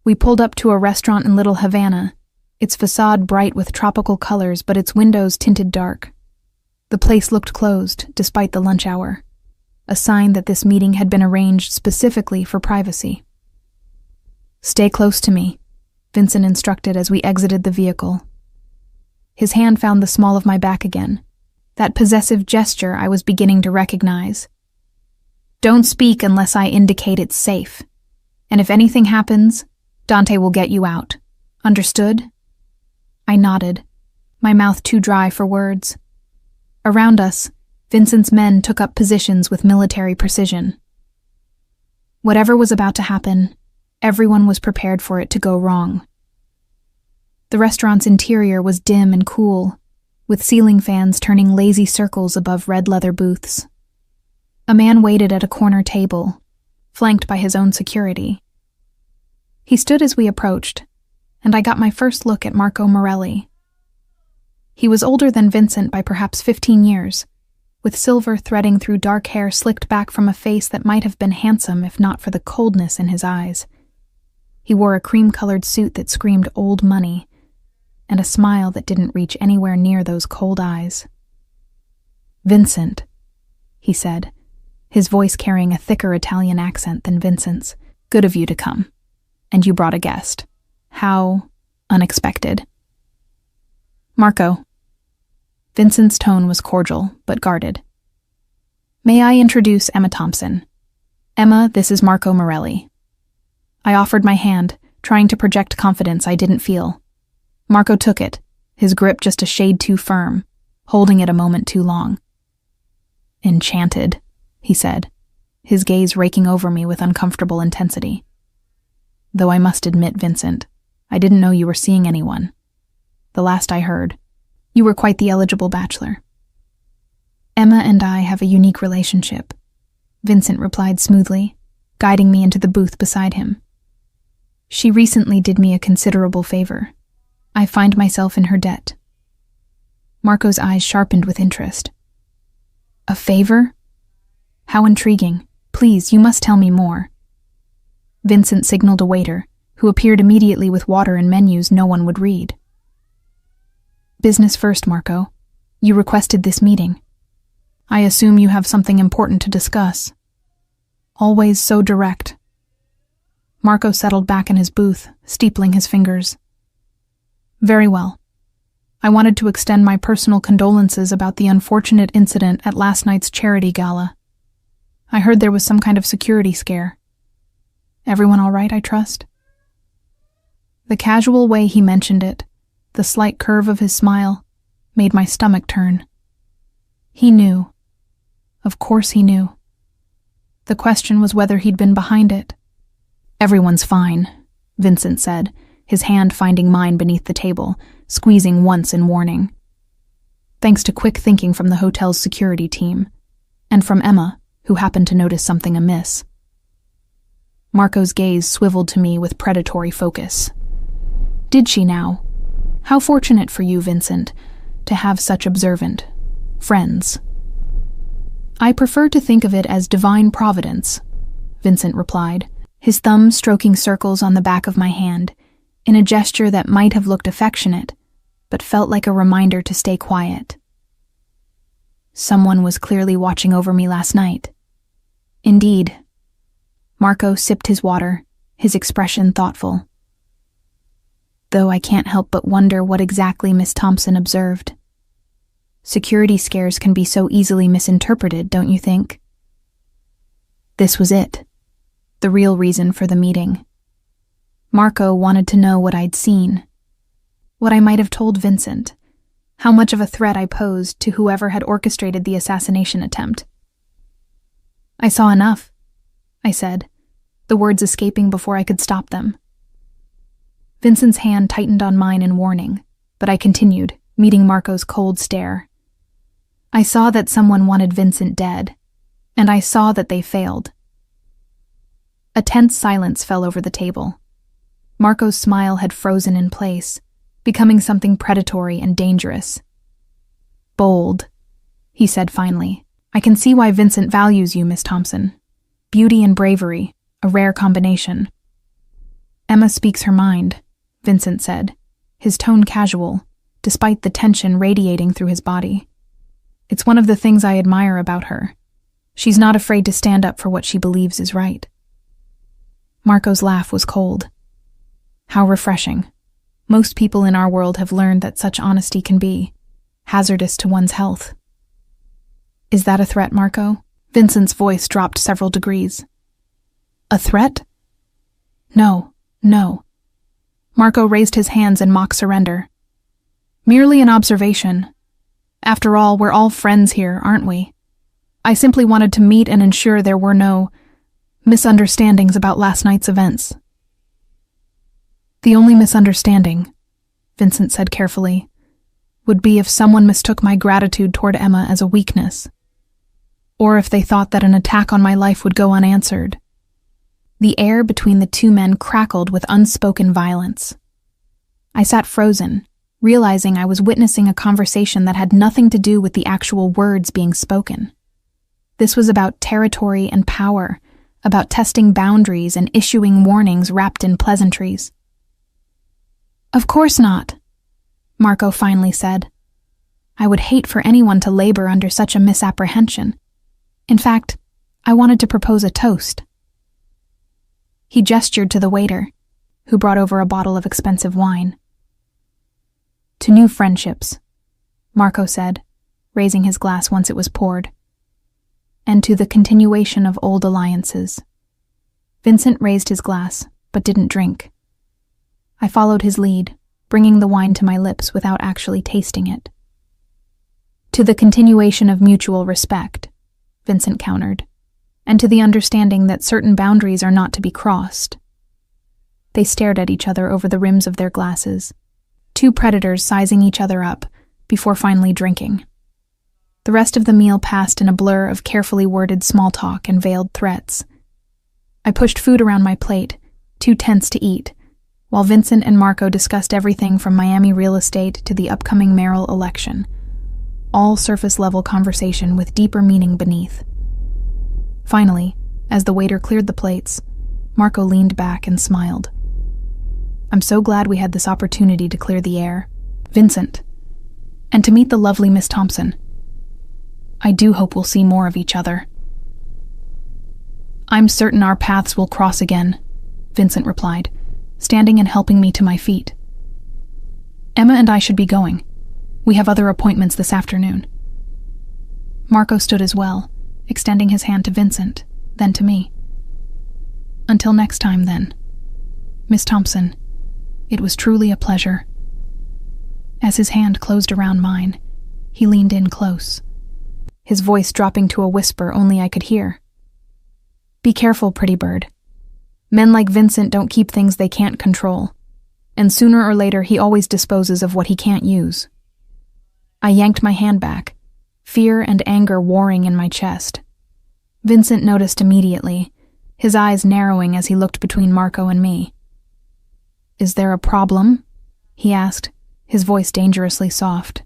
We pulled up to a restaurant in Little Havana, its facade bright with tropical colors but its windows tinted dark. The place looked closed, despite the lunch hour, a sign that this meeting had been arranged specifically for privacy. Stay close to me, Vincent instructed as we exited the vehicle. His hand found the small of my back again, that possessive gesture I was beginning to recognize. Don't speak unless I indicate it's safe, and if anything happens, Dante will get you out. Understood? I nodded, my mouth too dry for words. Around us, Vincent's men took up positions with military precision. Whatever was about to happen, everyone was prepared for it to go wrong. The restaurant's interior was dim and cool, with ceiling fans turning lazy circles above red leather booths. A man waited at a corner table, flanked by his own security. He stood as we approached, and I got my first look at Marco Morelli. He was older than Vincent by perhaps 15 years, with silver threading through dark hair slicked back from a face that might have been handsome if not for the coldness in his eyes. He wore a cream-colored suit that screamed old money, and a smile that didn't reach anywhere near those cold eyes. Vincent, he said, his voice carrying a thicker Italian accent than Vincent's. Good of you to come. And you brought a guest. How unexpected. Marco. Vincent's tone was cordial, but guarded. May I introduce Emma Thompson? Emma, this is Marco Morelli. I offered my hand, trying to project confidence I didn't feel. Marco took it, his grip just a shade too firm, holding it a moment too long. Enchanted, he said, his gaze raking over me with uncomfortable intensity. Though I must admit, Vincent, I didn't know you were seeing anyone. The last I heard, you were quite the eligible bachelor. Emma and I have a unique relationship, Vincent replied smoothly, guiding me into the booth beside him. She recently did me a considerable favor. I find myself in her debt. Marco's eyes sharpened with interest. A favor? How intriguing. Please, you must tell me more. Vincent signaled a waiter, who appeared immediately with water and menus no one would read. "Business first, Marco. You requested this meeting. I assume you have something important to discuss." Always so direct. Marco settled back in his booth, steepling his fingers. "Very well. I wanted to extend my personal condolences about the unfortunate incident at last night's charity gala. I heard there was some kind of security scare. Everyone all right, I trust?" The casual way he mentioned it, the slight curve of his smile, made my stomach turn. He knew. Of course he knew. The question was whether he'd been behind it. "Everyone's fine," Vincent said, his hand finding mine beneath the table, squeezing once in warning. Thanks to quick thinking from the hotel's security team, and from Emma, who happened to notice something amiss. Marco's gaze swiveled to me with predatory focus. "Did she now? How fortunate for you, Vincent, to have such observant friends." "I prefer to think of it as divine providence," Vincent replied, his thumb stroking circles on the back of my hand, in a gesture that might have looked affectionate, but felt like a reminder to stay quiet. Someone was clearly watching over me last night. Indeed. Marco sipped his water, his expression thoughtful. Though I can't help but wonder what exactly Miss Thompson observed. Security scares can be so easily misinterpreted, don't you think? This was it. The real reason for the meeting. Marco wanted to know what I'd seen. What I might have told Vincent. How much of a threat I posed to whoever had orchestrated the assassination attempt. "I saw enough," I said, the words escaping before I could stop them. Vincent's hand tightened on mine in warning, but I continued, meeting Marco's cold stare. "I saw that someone wanted Vincent dead, and I saw that they failed." A tense silence fell over the table. Marco's smile had frozen in place, becoming something predatory and dangerous. "Bold," he said finally. "I can see why Vincent values you, Miss Thompson. Beauty and bravery, a rare combination." "Emma speaks her mind," Vincent said, his tone casual, despite the tension radiating through his body. "It's one of the things I admire about her. She's not afraid to stand up for what she believes is right." Marco's laugh was cold. How refreshing. Most people in our world have learned that such honesty can be hazardous to one's health. "Is that a threat, Marco?" Vincent's voice dropped several degrees. "A threat?" No. Marco raised his hands in mock surrender. "Merely an observation. After all, we're all friends here, aren't we? I simply wanted to meet and ensure there were no misunderstandings about last night's events." "The only misunderstanding," Vincent said carefully, "would be if someone mistook my gratitude toward Emma as a weakness, or if they thought that an attack on my life would go unanswered." The air between the two men crackled with unspoken violence. I sat frozen, realizing I was witnessing a conversation that had nothing to do with the actual words being spoken. This was about territory and power, about testing boundaries and issuing warnings wrapped in pleasantries. "Of course not," Marco finally said. "I would hate for anyone to labor under such a misapprehension. In fact, I wanted to propose a toast." He gestured to the waiter, who brought over a bottle of expensive wine. "To new friendships," Marco said, raising his glass once it was poured. "And to the continuation of old alliances." Vincent raised his glass, but didn't drink. I followed his lead, bringing the wine to my lips without actually tasting it. "To the continuation of mutual respect," Vincent countered, "and to the understanding that certain boundaries are not to be crossed." They stared at each other over the rims of their glasses, two predators sizing each other up, before finally drinking. The rest of the meal passed in a blur of carefully worded small talk and veiled threats. I pushed food around my plate, too tense to eat, while Vincent and Marco discussed everything from Miami real estate to the upcoming mayoral election, all surface-level conversation with deeper meaning beneath. Finally, as the waiter cleared the plates, Marco leaned back and smiled. I'm so glad we had this opportunity to clear the air. Vincent. And to meet the lovely Miss Thompson. I do hope we'll see more of each other. I'm certain our paths will cross again, Vincent replied, standing and helping me to my feet. Emma and I should be going. We have other appointments this afternoon. Marco stood as well, extending his hand to Vincent, then to me. Until next time, then. Miss Thompson, it was truly a pleasure. As his hand closed around mine, he leaned in close, his voice dropping to a whisper only I could hear. Be careful, pretty bird. Men like Vincent don't keep things they can't control, and sooner or later he always disposes of what he can't use. I yanked my hand back, fear and anger warring in my chest. Vincent noticed immediately, his eyes narrowing as he looked between Marco and me. Is there a problem? He asked, his voice dangerously soft.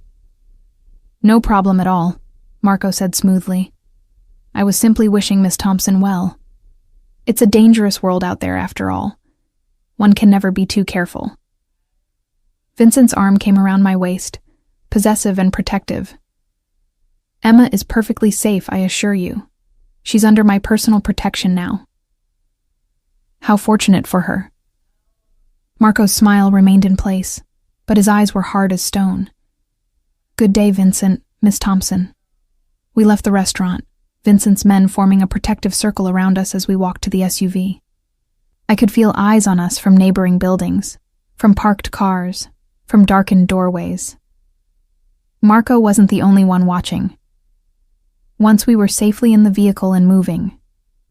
No problem at all, Marco said smoothly. I was simply wishing Miss Thompson well. It's a dangerous world out there after all. One can never be too careful. Vincent's arm came around my waist, possessive and protective. Emma is perfectly safe, I assure you. She's under my personal protection now. How fortunate for her. Marco's smile remained in place, but his eyes were hard as stone. Good day, Vincent, Miss Thompson. We left the restaurant, Vincent's men forming a protective circle around us as we walked to the SUV. I could feel eyes on us from neighboring buildings, from parked cars, from darkened doorways. Marco wasn't the only one watching. Once we were safely in the vehicle and moving,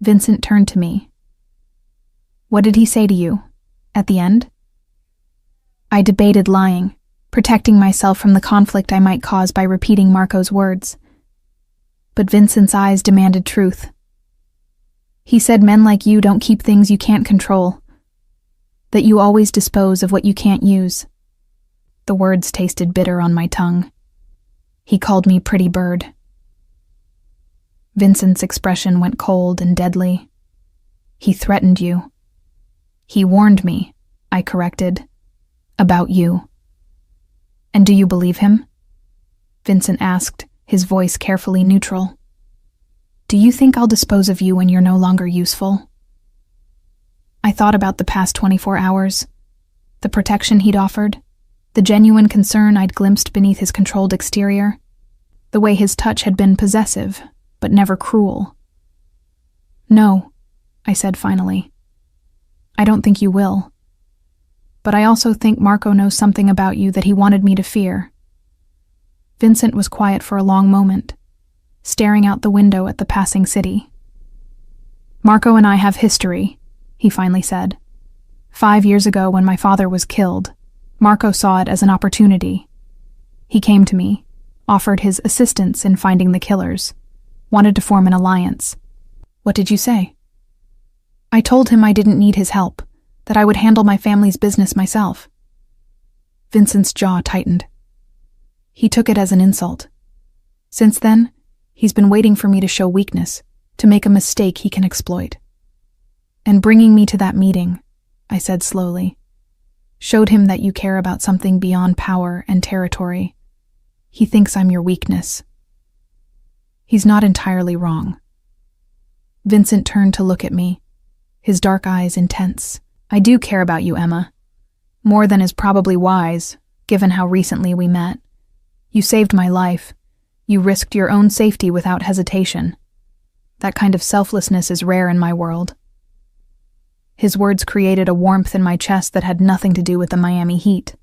Vincent turned to me. What did he say to you? At the end? I debated lying, protecting myself from the conflict I might cause by repeating Marco's words. But Vincent's eyes demanded truth. He said men like you don't keep things you can't control, that you always dispose of what you can't use. The words tasted bitter on my tongue. He called me pretty bird. Vincent's expression went cold and deadly. He threatened you. He warned me, I corrected, about you. And do you believe him? Vincent asked, his voice carefully neutral. Do you think I'll dispose of you when you're no longer useful? I thought about the past 24 hours, the protection he'd offered, the genuine concern I'd glimpsed beneath his controlled exterior, the way his touch had been possessive, but never cruel. No, I said finally. I don't think you will. But I also think Marco knows something about you that he wanted me to fear. Vincent was quiet for a long moment, staring out the window at the passing city. Marco and I have history, he finally said. 5 years ago, when my father was killed, Marco saw it as an opportunity. He came to me, offered his assistance in finding the killers, wanted to form an alliance. What did you say? I told him I didn't need his help, that I would handle my family's business myself. Vincent's jaw tightened. He took it as an insult. Since then, he's been waiting for me to show weakness, to make a mistake he can exploit. And bringing me to that meeting, I said slowly, showed him that you care about something beyond power and territory. He thinks I'm your weakness. He's not entirely wrong. Vincent turned to look at me, his dark eyes intense. I do care about you, Emma. More than is probably wise, given how recently we met. You saved my life. You risked your own safety without hesitation. That kind of selflessness is rare in my world. His words created a warmth in my chest that had nothing to do with the Miami heat.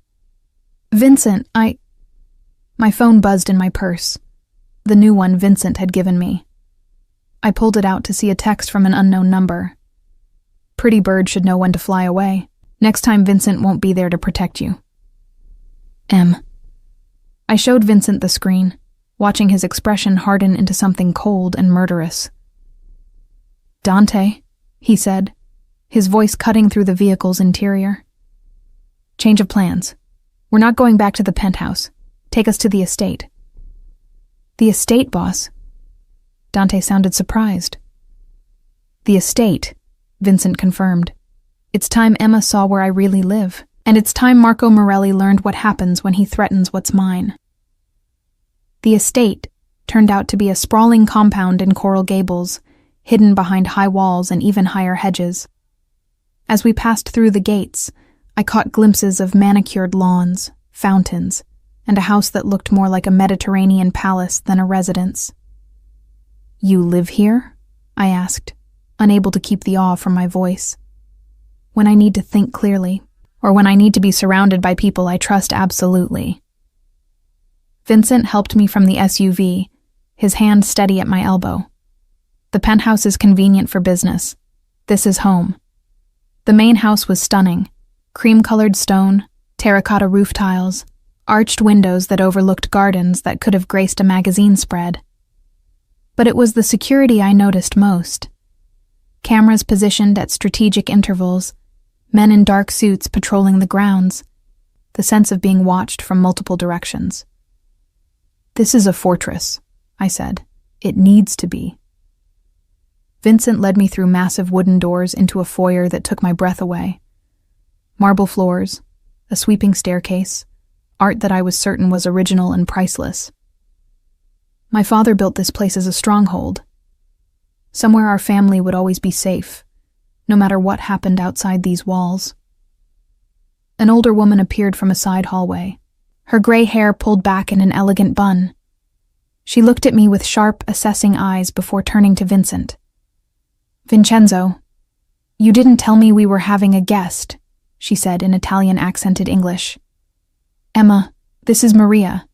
Vincent, My phone buzzed in my purse. The new one Vincent had given me. I pulled it out to see a text from an unknown number. Pretty bird should know when to fly away. Next time Vincent won't be there to protect you. M. I showed Vincent the screen, watching his expression harden into something cold and murderous. Dante, he said, his voice cutting through the vehicle's interior. Change of plans. We're not going back to the penthouse. Take us to the estate. The estate, boss? Dante sounded surprised. The estate, Vincent confirmed. It's time Emma saw where I really live, and it's time Marco Morelli learned what happens when he threatens what's mine. The estate turned out to be a sprawling compound in Coral Gables, hidden behind high walls and even higher hedges. As we passed through the gates, I caught glimpses of manicured lawns, fountains, and a house that looked more like a Mediterranean palace than a residence. "You live here?" I asked, unable to keep the awe from my voice. When I need to think clearly, or when I need to be surrounded by people I trust absolutely. Vincent helped me from the SUV, his hand steady at my elbow. The penthouse is convenient for business. This is home. The main house was stunning. Cream-colored stone, terracotta roof tiles, arched windows that overlooked gardens that could have graced a magazine spread. But it was the security I noticed most. Cameras positioned at strategic intervals, men in dark suits patrolling the grounds, the sense of being watched from multiple directions. "This is a fortress," I said. "It needs to be." Vincent led me through massive wooden doors into a foyer that took my breath away. Marble floors, a sweeping staircase, art that I was certain was original and priceless. My father built this place as a stronghold, somewhere our family would always be safe, no matter what happened outside these walls. An older woman appeared from a side hallway, her gray hair pulled back in an elegant bun. She looked at me with sharp, assessing eyes before turning to Vincent. "Vincenzo, you didn't tell me we were having a guest," she said in Italian-accented English. "Emma, this is Maria.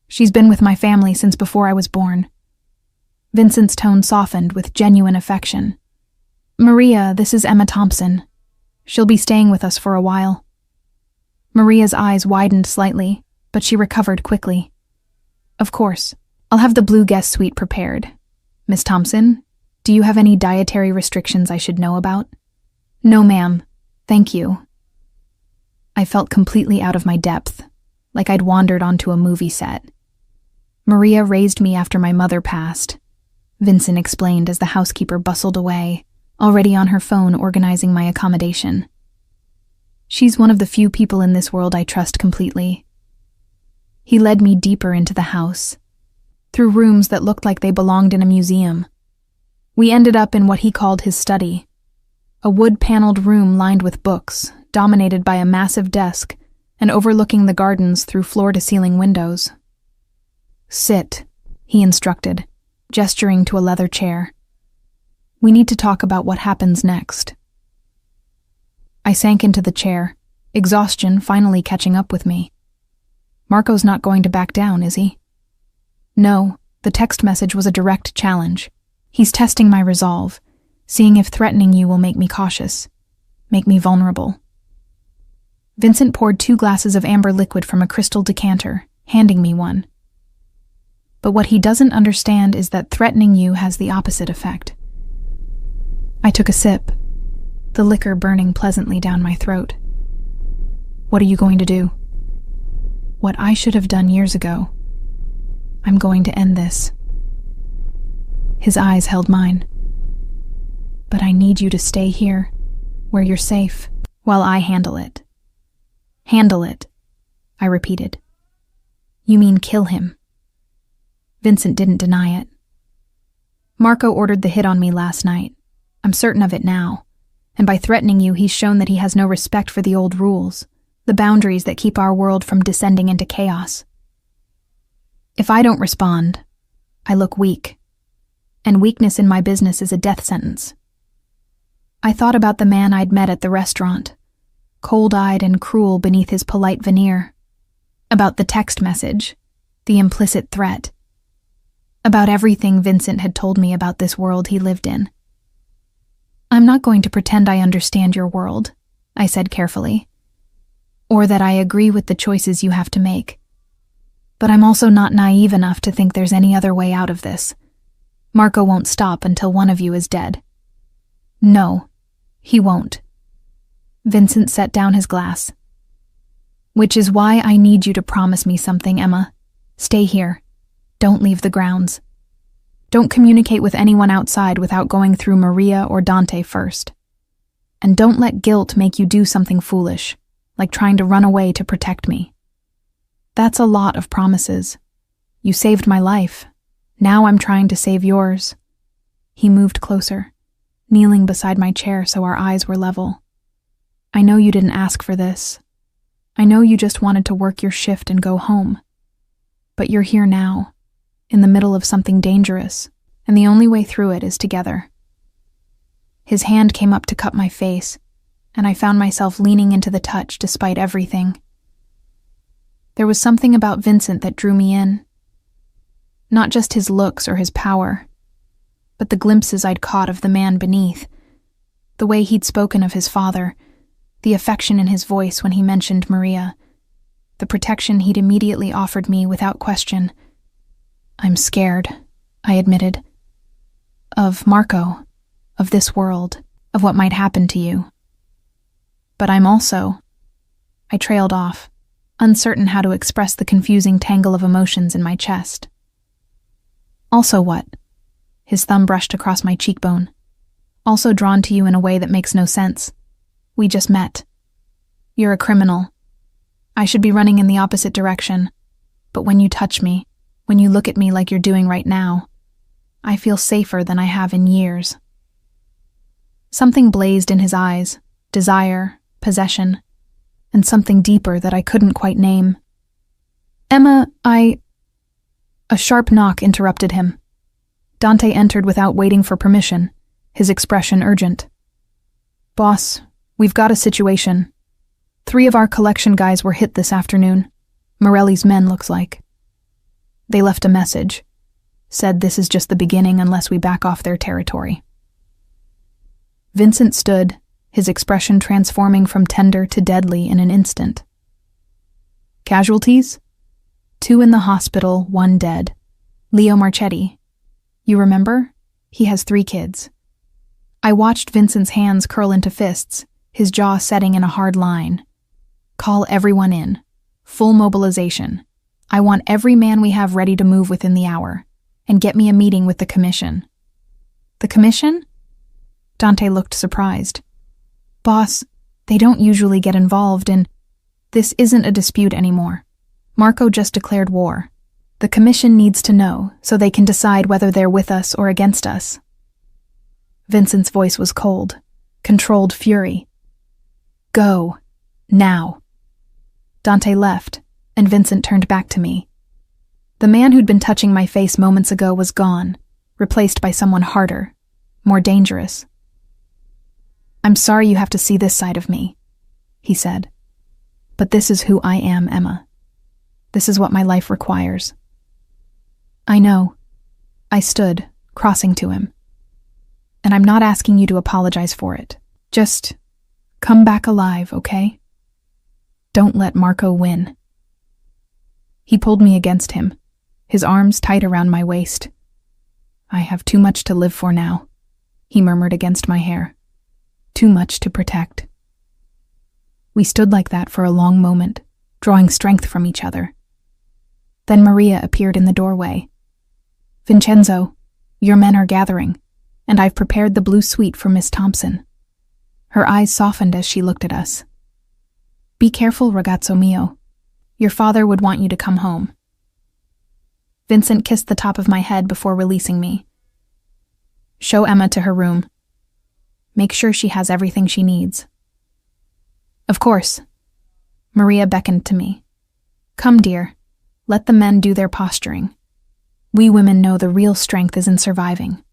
She's been with my family since before I was born." Vincent's tone softened with genuine affection. "Maria, this is Emma Thompson. She'll be staying with us for a while." Maria's eyes widened slightly, but she recovered quickly. "Of course, I'll have the blue guest suite prepared. Miss Thompson, do you have any dietary restrictions I should know about?" "No, ma'am. Thank you." I felt completely out of my depth, like I'd wandered onto a movie set. "Maria raised me after my mother passed," Vincent explained as the housekeeper bustled away, already on her phone organizing my accommodation. "She's one of the few people in this world I trust completely." He led me deeper into the house, through rooms that looked like they belonged in a museum. We ended up in what he called his study, a wood-paneled room lined with books, dominated by a massive desk, and overlooking the gardens through floor-to-ceiling windows. "Sit," he instructed, gesturing to a leather chair. "We need to talk about what happens next." I sank into the chair, exhaustion finally catching up with me. "Marco's not going to back down, is he?" "No, the text message was a direct challenge. He's testing my resolve, seeing if threatening you will make me cautious, make me vulnerable." Vincent poured 2 glasses of amber liquid from a crystal decanter, handing me one. "But what he doesn't understand is that threatening you has the opposite effect." I took a sip, the liquor burning pleasantly down my throat. "What are you going to do?" "What I should have done years ago. I'm going to end this." His eyes held mine. "But I need you to stay here, where you're safe, while I handle it." "Handle it," I repeated. "You mean kill him?" Vincent didn't deny it. "Marco ordered the hit on me last night. I'm certain of it now. And by threatening you, he's shown that he has no respect for the old rules, the boundaries that keep our world from descending into chaos. If I don't respond, I look weak. And weakness in my business is a death sentence." I thought about the man I'd met at the restaurant, cold-eyed and cruel beneath his polite veneer. About the text message, the implicit threat. About everything Vincent had told me about this world he lived in. "I'm not going to pretend I understand your world," I said carefully, "or that I agree with the choices you have to make. But I'm also not naive enough to think there's any other way out of this. Marco won't stop until one of you is dead." "No, he won't." Vincent set down his glass. "Which is why I need you to promise me something, Emma. Stay here. Don't leave the grounds. Don't communicate with anyone outside without going through Maria or Dante first." And don't let guilt make you do something foolish, like trying to run away to protect me. That's a lot of promises. You saved my life. Now I'm trying to save yours." He moved closer, kneeling beside my chair so our eyes were level. "I know you didn't ask for this. I know you just wanted to work your shift and go home. But you're here now, in the middle of something dangerous, and the only way through it is together." His hand came up to cup my face, and I found myself leaning into the touch despite everything. There was something about Vincent that drew me in. Not just his looks or his power, but the glimpses I'd caught of the man beneath, the way he'd spoken of his father, the affection in his voice when he mentioned Maria, the protection he'd immediately offered me without question. "I'm scared," I admitted. "Of Marco, of this world, of what might happen to you. But I'm also—" I trailed off, uncertain how to express the confusing tangle of emotions in my chest. "Also what?" His thumb brushed across my cheekbone. "Also drawn to you in a way that makes no sense. We just met. You're a criminal. I should be running in the opposite direction. But when you touch me, when you look at me like you're doing right now, I feel safer than I have in years." Something blazed in his eyes, desire, possession, and something deeper that I couldn't quite name. "Emma, A sharp knock interrupted him. Dante entered without waiting for permission, his expression urgent. "Boss, we've got a situation. 3 of our collection guys were hit this afternoon. Morelli's men, looks like. They left a message. Said this is just the beginning unless we back off their territory." Vincent stood, his expression transforming from tender to deadly in an instant. "Casualties? 2 in the hospital, 1 dead. Leo Marchetti. You remember? He has 3 kids." I watched Vincent's hands curl into fists, his jaw setting in a hard line. "Call everyone in. Full mobilization. I want every man we have ready to move within the hour. And get me a meeting with the commission." "The commission?" Dante looked surprised. "Boss, they don't usually get involved in— This isn't a dispute anymore. Marco just declared war. The commission needs to know so they can decide whether they're with us or against us." Vincent's voice was cold, controlled fury. "Go. Now." Dante left, and Vincent turned back to me. The man who'd been touching my face moments ago was gone, replaced by someone harder, more dangerous. "I'm sorry you have to see this side of me," he said. "But this is who I am, Emma. This is what my life requires." "I know." I stood, crossing to him. "And I'm not asking you to apologize for it. Just come back alive, okay? Don't let Marco win." He pulled me against him, his arms tight around my waist. "I have too much to live for now," he murmured against my hair. "Too much to protect." We stood like that for a long moment, drawing strength from each other. Then Maria appeared in the doorway. "Vincenzo, your men are gathering, and I've prepared the blue suite for Miss Thompson." Her eyes softened as she looked at us. "Be careful, ragazzo mio. Your father would want you to come home." Vincent kissed the top of my head before releasing me. "Show Emma to her room. Make sure she has everything she needs." "Of course." Maria beckoned to me. "Come, dear. Let the men do their posturing. We women know the real strength is in surviving."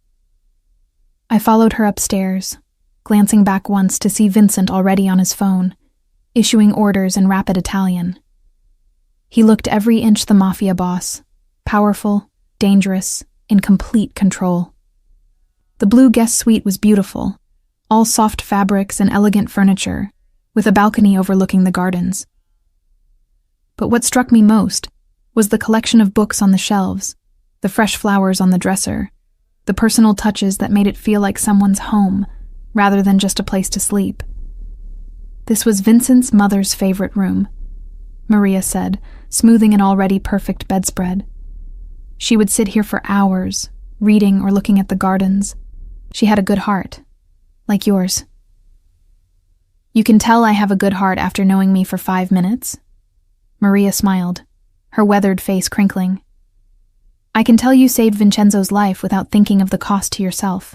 I followed her upstairs, glancing back once to see Vincent already on his phone, issuing orders in rapid Italian. He looked every inch the Mafia boss, powerful, dangerous, in complete control. The blue guest suite was beautiful, all soft fabrics and elegant furniture, with a balcony overlooking the gardens. But what struck me most was the collection of books on the shelves, the fresh flowers on the dresser, the personal touches that made it feel like someone's home, rather than just a place to sleep. "This was Vincent's mother's favorite room," Maria said, smoothing an already perfect bedspread. "She would sit here for hours, reading or looking at the gardens. She had a good heart, like yours." You can tell I have a good heart after knowing me for 5 minutes? Maria smiled, her weathered face crinkling. I can tell you saved Vincenzo's life without thinking of the cost to yourself.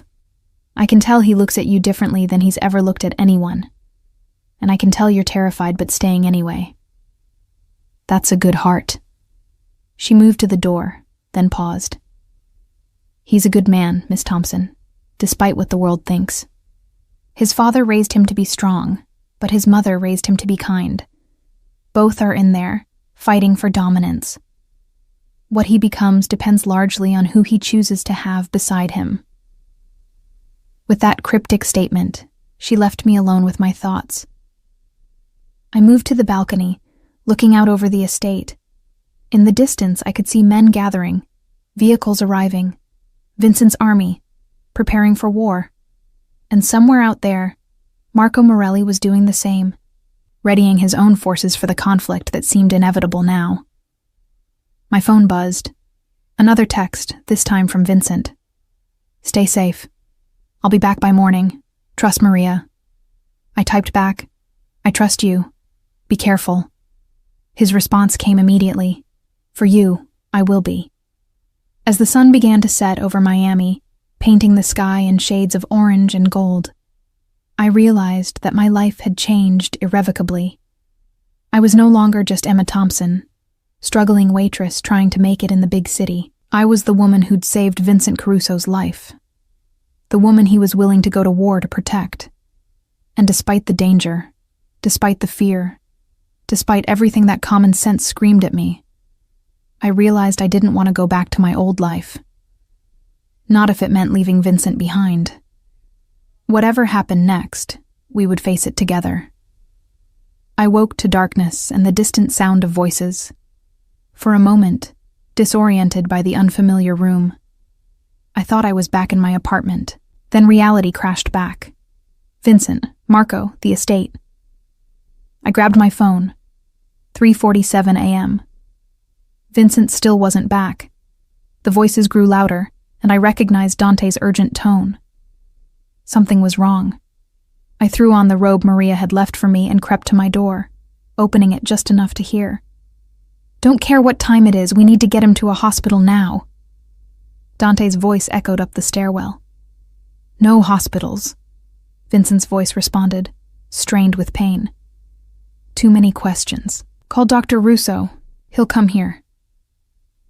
I can tell he looks at you differently than he's ever looked at anyone. And I can tell you're terrified but staying anyway. That's a good heart. She moved to the door, then paused. He's a good man, Miss Thompson, despite what the world thinks. His father raised him to be strong, but his mother raised him to be kind. Both are in there, fighting for dominance. What he becomes depends largely on who he chooses to have beside him. With that cryptic statement, she left me alone with my thoughts. I moved to the balcony, looking out over the estate. In the distance, I could see men gathering, vehicles arriving, Vincent's army, preparing for war. And somewhere out there, Marco Morelli was doing the same, readying his own forces for the conflict that seemed inevitable now. My phone buzzed. Another text, this time from Vincent. Stay safe. I'll be back by morning. Trust Maria. I typed back, I trust you. Be careful. His response came immediately. For you, I will be. As the sun began to set over Miami, painting the sky in shades of orange and gold, I realized that my life had changed irrevocably. I was no longer just Emma Thompson, struggling waitress trying to make it in the big city. I was the woman who'd saved Vincent Caruso's life. The woman he was willing to go to war to protect. And despite the danger, despite the fear, despite everything that common sense screamed at me, I realized I didn't want to go back to my old life. Not if it meant leaving Vincent behind. Whatever happened next, we would face it together. I woke to darkness and the distant sound of voices. For a moment, disoriented by the unfamiliar room, I thought I was back in my apartment. Then reality crashed back. Vincent, Marco, the estate. I grabbed my phone. 3:47 a.m. Vincent still wasn't back. The voices grew louder, and I recognized Dante's urgent tone. Something was wrong. I threw on the robe Maria had left for me and crept to my door, opening it just enough to hear. Don't care what time it is, we need to get him to a hospital now. Dante's voice echoed up the stairwell. No hospitals, Vincent's voice responded, strained with pain. Too many questions. Call Dr. Russo. He'll come here.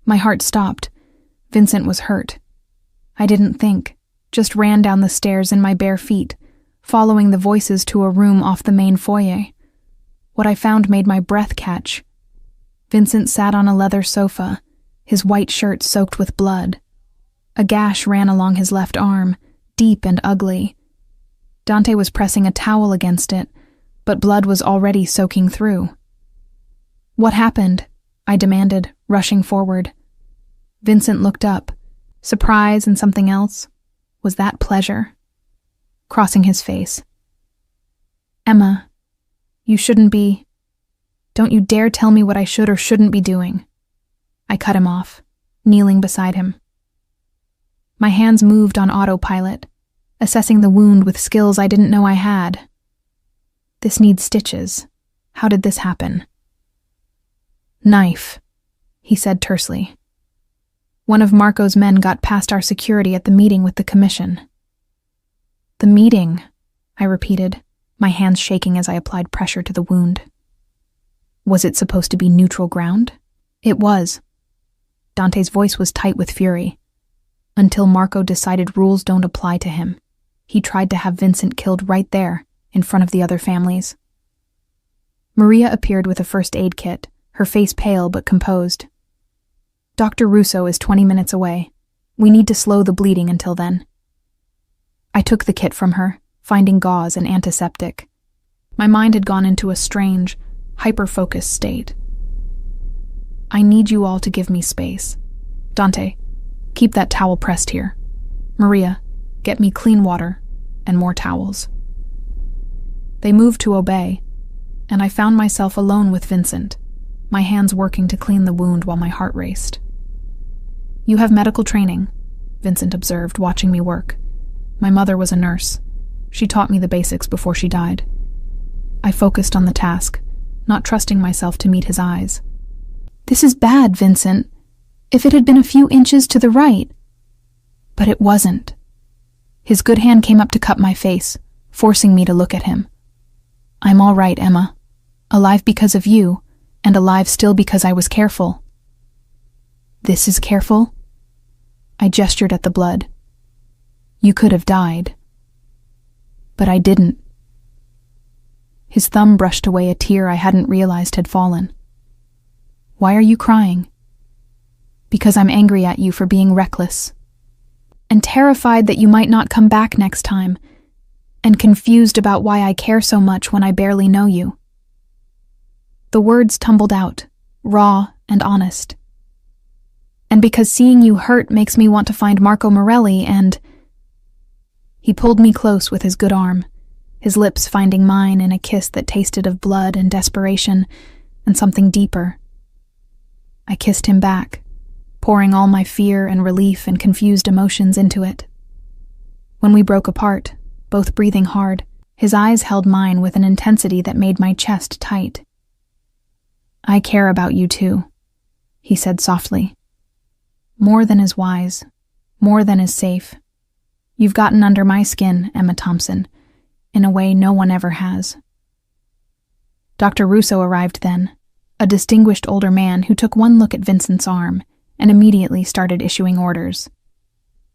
My heart stopped. Vincent was hurt. I didn't think, just ran down the stairs in my bare feet, following the voices to a room off the main foyer. What I found made my breath catch. Vincent sat on a leather sofa, his white shirt soaked with blood. A gash ran along his left arm, deep and ugly. Dante was pressing a towel against it, but blood was already soaking through. What happened? I demanded, rushing forward. Vincent looked up. Surprise and something else. Was that pleasure? Crossing his face. Emma, you shouldn't be... Don't you dare tell me what I should or shouldn't be doing. I cut him off, kneeling beside him. My hands moved on autopilot, assessing the wound with skills I didn't know I had. This needs stitches. How did this happen? Knife, he said tersely. One of Marco's men got past our security at the meeting with the commission. The meeting, I repeated, my hands shaking as I applied pressure to the wound. Was it supposed to be neutral ground? It was. Dante's voice was tight with fury. Until Marco decided rules don't apply to him, he tried to have Vincent killed right there, in front of the other families. Maria appeared with a first aid kit, her face pale but composed. Dr. Russo is 20 minutes away. We need to slow the bleeding until then. I took the kit from her, finding gauze and antiseptic. My mind had gone into a strange, hyper-focused state. I need you all to give me space. Dante, keep that towel pressed here. Maria, get me clean water and more towels. They moved to obey, and I found myself alone with Vincent, my hands working to clean the wound while my heart raced. You have medical training, Vincent observed, watching me work. My mother was a nurse. She taught me the basics before she died. I focused on the task, not trusting myself to meet his eyes. "This is bad, Vincent. If it had been a few inches to the right." But it wasn't. His good hand came up to cup my face, forcing me to look at him. "I'm all right, Emma. Alive because of you, and alive still because I was careful." "This is careful?" I gestured at the blood. "You could have died." "But I didn't." His thumb brushed away a tear I hadn't realized had fallen. "Why are you crying?" "Because I'm angry at you for being reckless. And terrified that you might not come back next time, and confused about why I care so much when I barely know you." The words tumbled out, raw and honest. "And because seeing you hurt makes me want to find Marco Morelli and—" He pulled me close with his good arm, his lips finding mine in a kiss that tasted of blood and desperation and something deeper. I kissed him back, pouring all my fear and relief and confused emotions into it. When we broke apart, both breathing hard, his eyes held mine with an intensity that made my chest tight. "I care about you too," he said softly. "More than is wise, more than is safe. You've gotten under my skin, Emma Thompson, in a way no one ever has." Dr. Russo arrived then, a distinguished older man who took one look at Vincent's arm and immediately started issuing orders.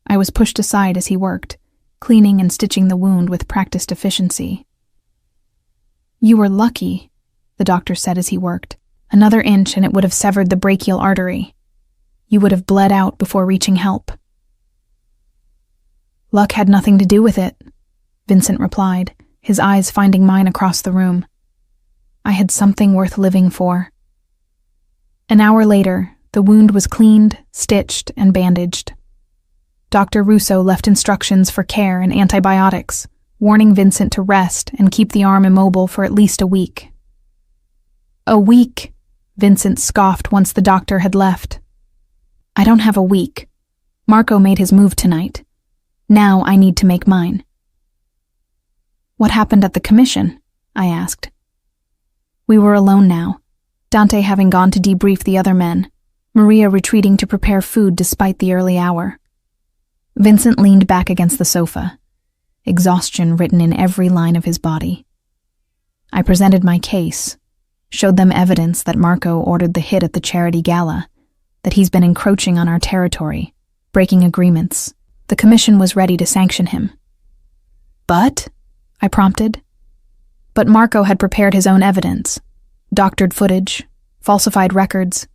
I was pushed aside as he worked, cleaning and stitching the wound with practiced efficiency. "You were lucky," the doctor said as he worked. "Another inch and it would have severed the brachial artery. You would have bled out before reaching help." "Luck had nothing to do with it," Vincent replied, his eyes finding mine across the room. "I had something worth living for." An hour later, the wound was cleaned, stitched, and bandaged. Dr. Russo left instructions for care and antibiotics, warning Vincent to rest and keep the arm immobile for at least a week. "A week," Vincent scoffed once the doctor had left. "I don't have a week. Marco made his move tonight. Now I need to make mine." "What happened at the commission?" I asked. We were alone now, Dante having gone to debrief the other men, Maria retreating to prepare food despite the early hour. Vincent leaned back against the sofa, exhaustion written in every line of his body. I presented my case, showed them evidence that Marco ordered the hit at the charity gala, that he's been encroaching on our territory, breaking agreements. The commission was ready to sanction him. "But?" I prompted. But Marco had prepared his own evidence, doctored footage, falsified records,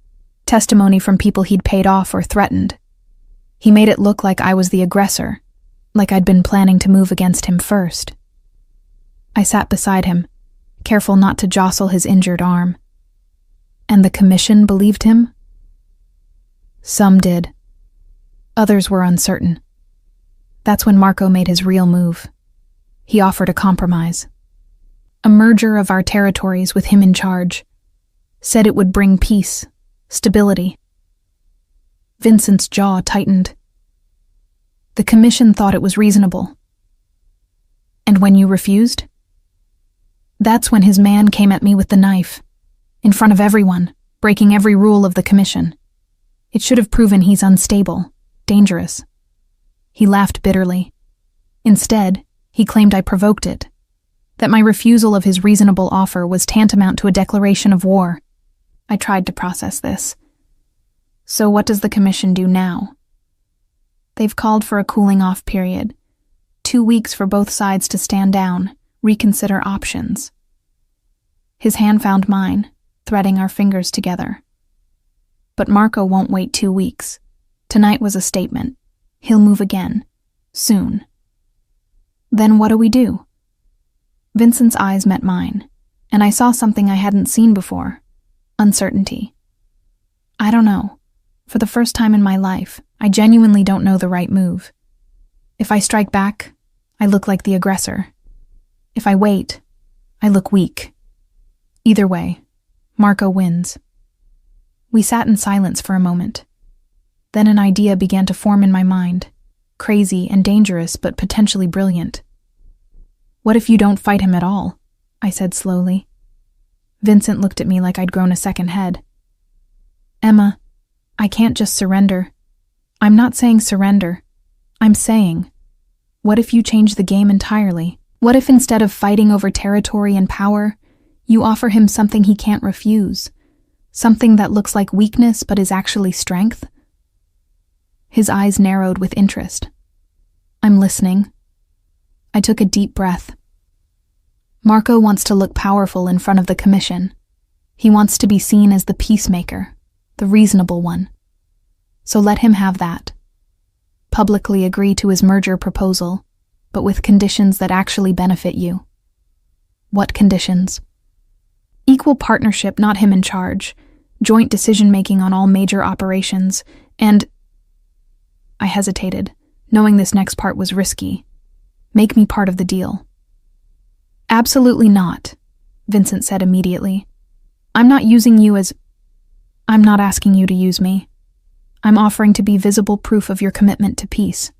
testimony from people he'd paid off or threatened. He made it look like I was the aggressor, like I'd been planning to move against him first. I sat beside him, careful not to jostle his injured arm. And the commission believed him? Some did. Others were uncertain. That's when Marco made his real move. He offered a compromise. A merger of our territories with him in charge. Said it would bring peace, stability. Vincent's jaw tightened. The commission thought it was reasonable. And when you refused? That's when his man came at me with the knife, in front of everyone, breaking every rule of the commission. It should have proven he's unstable, dangerous. He laughed bitterly. Instead, he claimed I provoked it, that my refusal of his reasonable offer was tantamount to a declaration of war. I tried to process this. So what does the commission do now? They've called for a cooling-off period, 2 weeks for both sides to stand down, reconsider options. His hand found mine, threading our fingers together. But Marco won't wait 2 weeks. Tonight was a statement. He'll move again. Soon. Then what do we do? Vincent's eyes met mine, and I saw something I hadn't seen before. Uncertainty. I don't know. For the first time in my life, I genuinely don't know the right move. If I strike back, I look like the aggressor. If I wait, I look weak. Either way, Marco wins. We sat in silence for a moment. Then an idea began to form in my mind, crazy and dangerous but potentially brilliant. What if you don't fight him at all? I said slowly. Vincent looked at me like I'd grown a second head. Emma, I can't just surrender. I'm not saying surrender. I'm saying, what if you change the game entirely? What if instead of fighting over territory and power, you offer him something he can't refuse? Something that looks like weakness but is actually strength? His eyes narrowed with interest. I'm listening. I took a deep breath. Marco wants to look powerful in front of the commission. He wants to be seen as the peacemaker, the reasonable one. So let him have that. Publicly agree to his merger proposal, but with conditions that actually benefit you. What conditions? Equal partnership, not him in charge, joint decision-making on all major operations, and... I hesitated, knowing this next part was risky. Make me part of the deal. Absolutely not, Vincent said immediately. I'm not using you as... I'm not asking you to use me. I'm offering to be visible proof of your commitment to peace.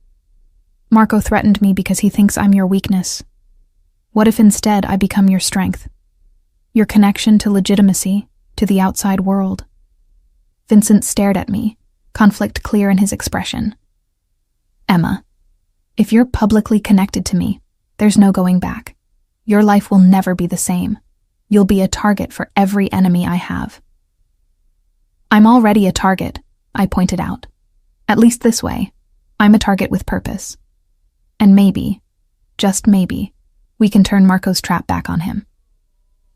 Marco threatened me because he thinks I'm your weakness. What if instead I become your strength? Your connection to legitimacy, to the outside world? Vincent stared at me, conflict clear in his expression. Emma, if you're publicly connected to me, there's no going back. Your life will never be the same. You'll be a target for every enemy I have. I'm already a target, I pointed out. At least this way, I'm a target with purpose. And maybe, just maybe, we can turn Marco's trap back on him.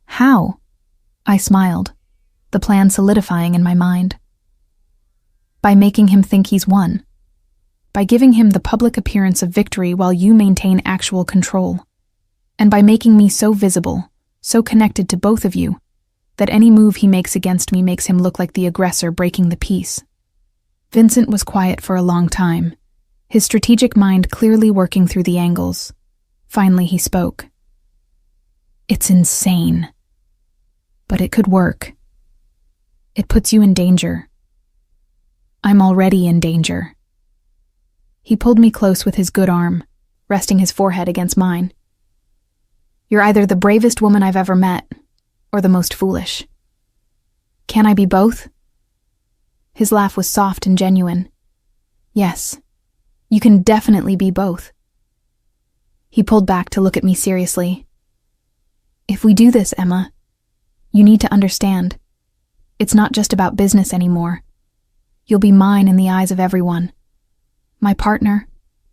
How? I smiled, the plan solidifying in my mind. By making him think he's won. By giving him the public appearance of victory while you maintain actual control. And by making me so visible, so connected to both of you, that any move he makes against me makes him look like the aggressor breaking the peace. Vincent was quiet for a long time, his strategic mind clearly working through the angles. Finally he spoke. It's insane. But it could work. It puts you in danger. I'm already in danger. He pulled me close with his good arm, resting his forehead against mine. You're either the bravest woman I've ever met, or the most foolish. Can I be both? His laugh was soft and genuine. Yes, you can definitely be both. He pulled back to look at me seriously. If we do this, Emma, you need to understand. It's not just about business anymore. You'll be mine in the eyes of everyone. My partner,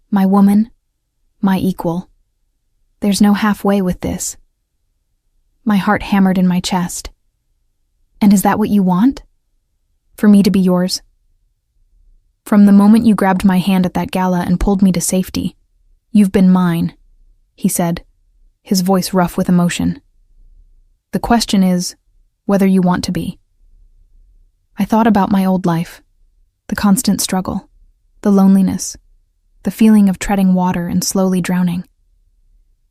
my woman, my equal. There's no halfway with this. My heart hammered in my chest. And is that what you want? For me to be yours? From the moment you grabbed my hand at that gala and pulled me to safety, you've been mine, he said, his voice rough with emotion. The question is whether you want to be. I thought about my old life, the constant struggle, the loneliness, the feeling of treading water and slowly drowning.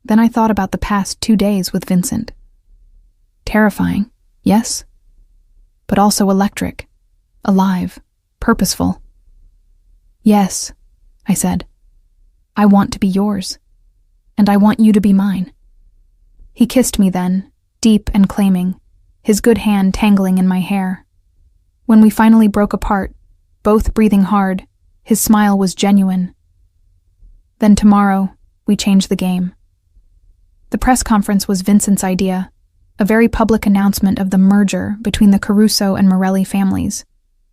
Then I thought about the past 2 days with Vincent. Terrifying, yes, but also electric, alive, purposeful. Yes, I said. I want to be yours, and I want you to be mine. He kissed me then, deep and claiming, his good hand tangling in my hair. When we finally broke apart, both breathing hard, his smile was genuine. Then tomorrow, we changed the game. The press conference was Vincent's idea, a very public announcement of the merger between the Caruso and Morelli families,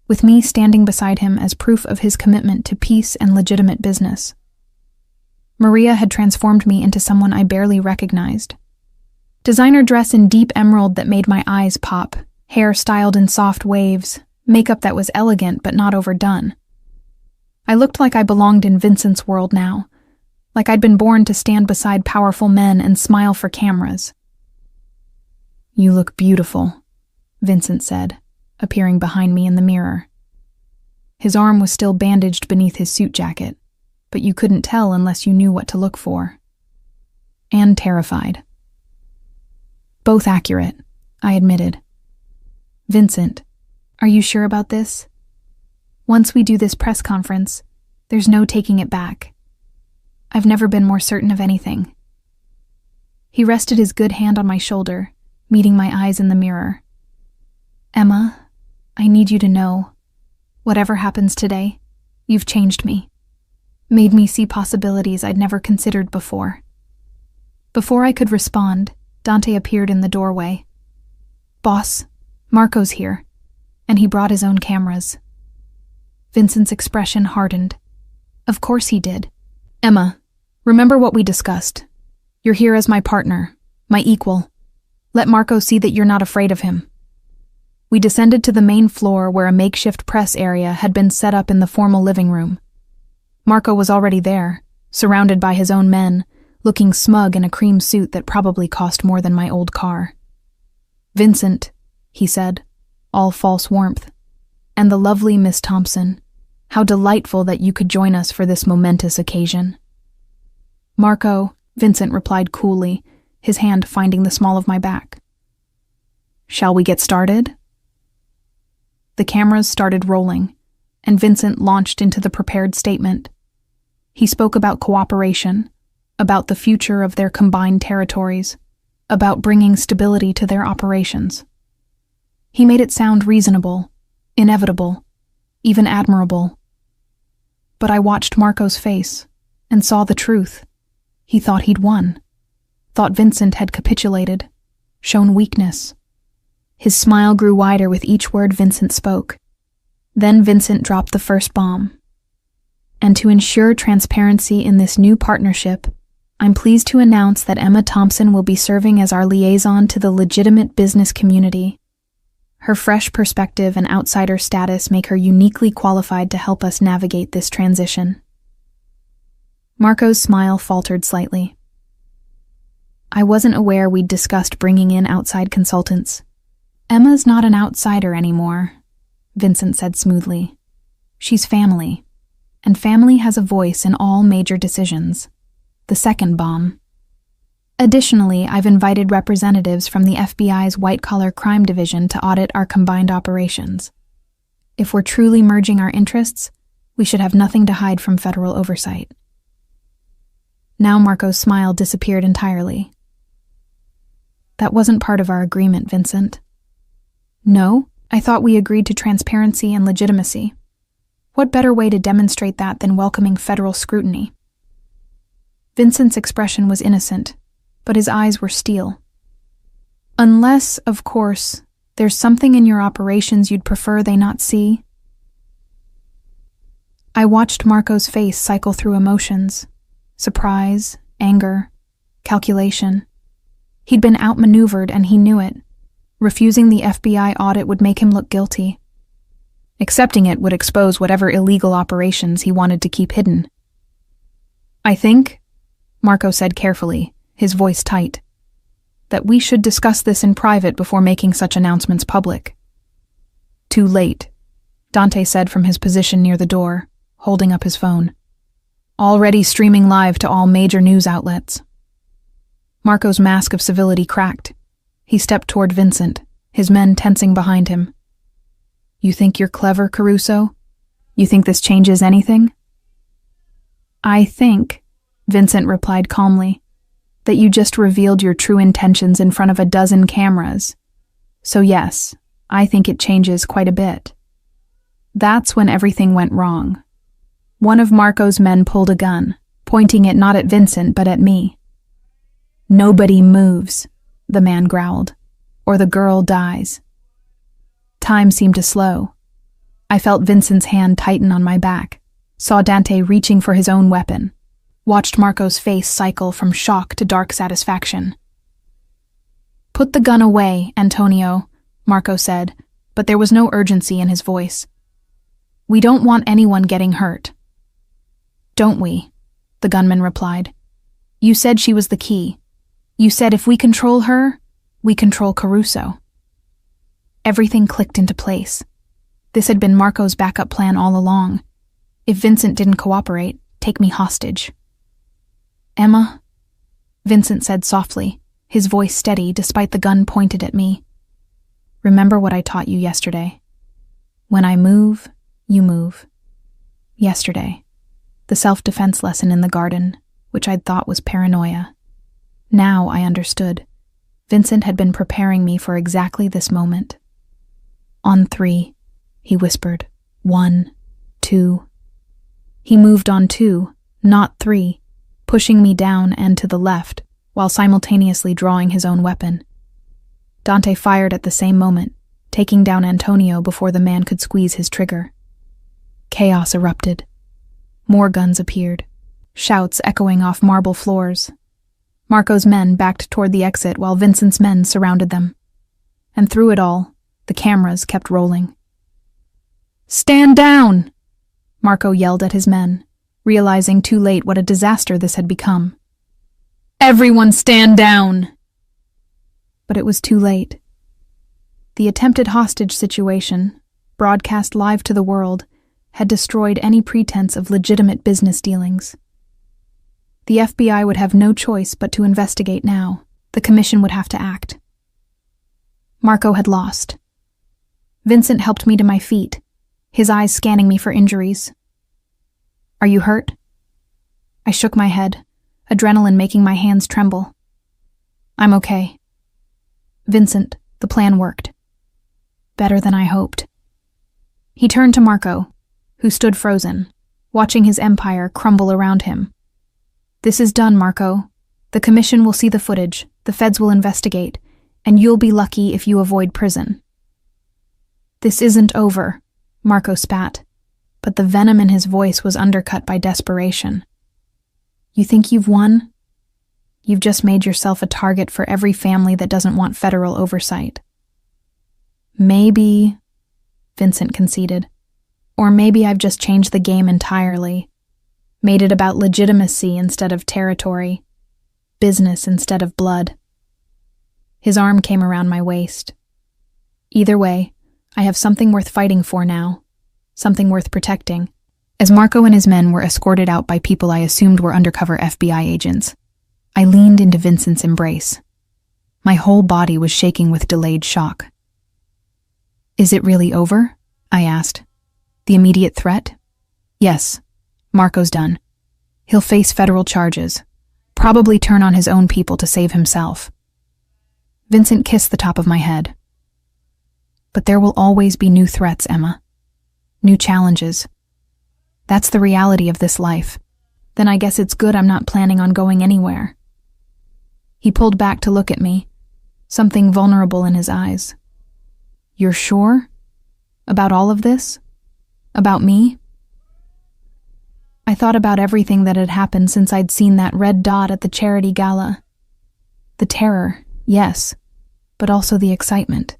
with me standing beside him as proof of his commitment to peace and legitimate business. Maria had transformed me into someone I barely recognized. Designer dress in deep emerald that made my eyes pop, hair styled in soft waves, makeup that was elegant but not overdone. I looked like I belonged in Vincent's world now, like I'd been born to stand beside powerful men and smile for cameras. You look beautiful, Vincent said, appearing behind me in the mirror. His arm was still bandaged beneath his suit jacket, but you couldn't tell unless you knew what to look for. And terrified. Both accurate, I admitted. Vincent, are you sure about this? Once we do this press conference, there's no taking it back. I've never been more certain of anything. He rested his good hand on my shoulder, meeting my eyes in the mirror. Emma, I need you to know, whatever happens today, you've changed me. Made me see possibilities I'd never considered before. Before I could respond, Dante appeared in the doorway. Boss, Marco's here, and he brought his own cameras. Vincent's expression hardened. Of course he did. Emma, remember what we discussed. You're here as my partner, my equal. Let Marco see that you're not afraid of him. We descended to the main floor where a makeshift press area had been set up in the formal living room. Marco was already there, surrounded by his own men, looking smug in a cream suit that probably cost more than my old car. Vincent, he said, all false warmth, and the lovely Miss Thompson, how delightful that you could join us for this momentous occasion. Marco, Vincent replied coolly, his hand finding the small of my back. Shall we get started? The cameras started rolling, and Vincent launched into the prepared statement. He spoke about cooperation, about the future of their combined territories, about bringing stability to their operations. He made it sound reasonable, inevitable, even admirable. But I watched Marco's face and saw the truth. He thought he'd won, thought Vincent had capitulated, shown weakness. His smile grew wider with each word Vincent spoke. Then Vincent dropped the first bomb. And to ensure transparency in this new partnership, I'm pleased to announce that Emma Thompson will be serving as our liaison to the legitimate business community. Her fresh perspective and outsider status make her uniquely qualified to help us navigate this transition. Marco's smile faltered slightly. I wasn't aware we'd discussed bringing in outside consultants. Emma's not an outsider anymore, Vincent said smoothly. She's family, and family has a voice in all major decisions. The second bomb. Additionally, I've invited representatives from the FBI's white-collar crime division to audit our combined operations. If we're truly merging our interests, we should have nothing to hide from federal oversight. Now Marco's smile disappeared entirely. That wasn't part of our agreement, Vincent. No, I thought we agreed to transparency and legitimacy. What better way to demonstrate that than welcoming federal scrutiny? Vincent's expression was innocent, but his eyes were steel. Unless, of course, there's something in your operations you'd prefer they not see. I watched Marco's face cycle through emotions: surprise, anger, calculation. He'd been outmaneuvered and he knew it. Refusing the FBI audit would make him look guilty. Accepting it would expose whatever illegal operations he wanted to keep hidden. I think, Marco said carefully, his voice tight, that we should discuss this in private before making such announcements public. Too late, Dante said from his position near the door, holding up his phone. Already streaming live to all major news outlets. Marco's mask of civility cracked. He stepped toward Vincent, his men tensing behind him. You think you're clever, Caruso? You think this changes anything? I think, Vincent replied calmly, that you just revealed your true intentions in front of a dozen cameras. So yes, I think it changes quite a bit. That's when everything went wrong. One of Marco's men pulled a gun, pointing it not at Vincent but at me. Nobody moves, the man growled, or the girl dies. Time seemed to slow. I felt Vincent's hand tighten on my back, saw Dante reaching for his own weapon, watched Marco's face cycle from shock to dark satisfaction. Put the gun away, Antonio, Marco said, but there was no urgency in his voice. We don't want anyone getting hurt. Don't we? The gunman replied. You said she was the key. You said if we control her, we control Caruso. Everything clicked into place. This had been Marco's backup plan all along. If Vincent didn't cooperate, take me hostage. Emma, Vincent said softly, his voice steady despite the gun pointed at me. Remember what I taught you yesterday. When I move, you move. Yesterday, the self-defense lesson in the garden, which I'd thought was paranoia. Now I understood. Vincent had been preparing me for exactly this moment. "On 3, he whispered. 1, 2. He moved on 2, not 3, pushing me down and to the left, while simultaneously drawing his own weapon. Dante fired at the same moment, taking down Antonio before the man could squeeze his trigger. Chaos erupted. More guns appeared, shouts echoing off marble floors. Marco's men backed toward the exit while Vincent's men surrounded them. And through it all, the cameras kept rolling. "Stand down!" Marco yelled at his men, realizing too late what a disaster this had become. "Everyone stand down!" But it was too late. The attempted hostage situation, broadcast live to the world, had destroyed any pretense of legitimate business dealings. The FBI would have no choice but to investigate now. The commission would have to act. Marco had lost. Vincent helped me to my feet, his eyes scanning me for injuries. "Are you hurt?" I shook my head, adrenaline making my hands tremble. "I'm okay." "Vincent, the plan worked." "Better than I hoped." He turned to Marco, who stood frozen, watching his empire crumble around him. "This is done, Marco. The commission will see the footage, the feds will investigate, and you'll be lucky if you avoid prison." "This isn't over," Marco spat, but the venom in his voice was undercut by desperation. "You think you've won? You've just made yourself a target for every family that doesn't want federal oversight." "Maybe," Vincent conceded, "or maybe I've just changed the game entirely. Made it about legitimacy instead of territory, business instead of blood." His arm came around my waist. "Either way, I have something worth fighting for now, something worth protecting." As Marco and his men were escorted out by people I assumed were undercover FBI agents, I leaned into Vincent's embrace. My whole body was shaking with delayed shock. "Is it really over?" I asked. "The immediate threat?" "Yes. Marco's done. He'll face federal charges, probably turn on his own people to save himself." Vincent kissed the top of my head. "But there will always be new threats, Emma. New challenges. That's the reality of this life. Then I guess it's good I'm not planning on going anywhere." He pulled back to look at me, something vulnerable in his eyes. "You're sure? About all of this? About me?" I thought about everything that had happened since I'd seen that red dot at the charity gala. The terror, yes, but also the excitement.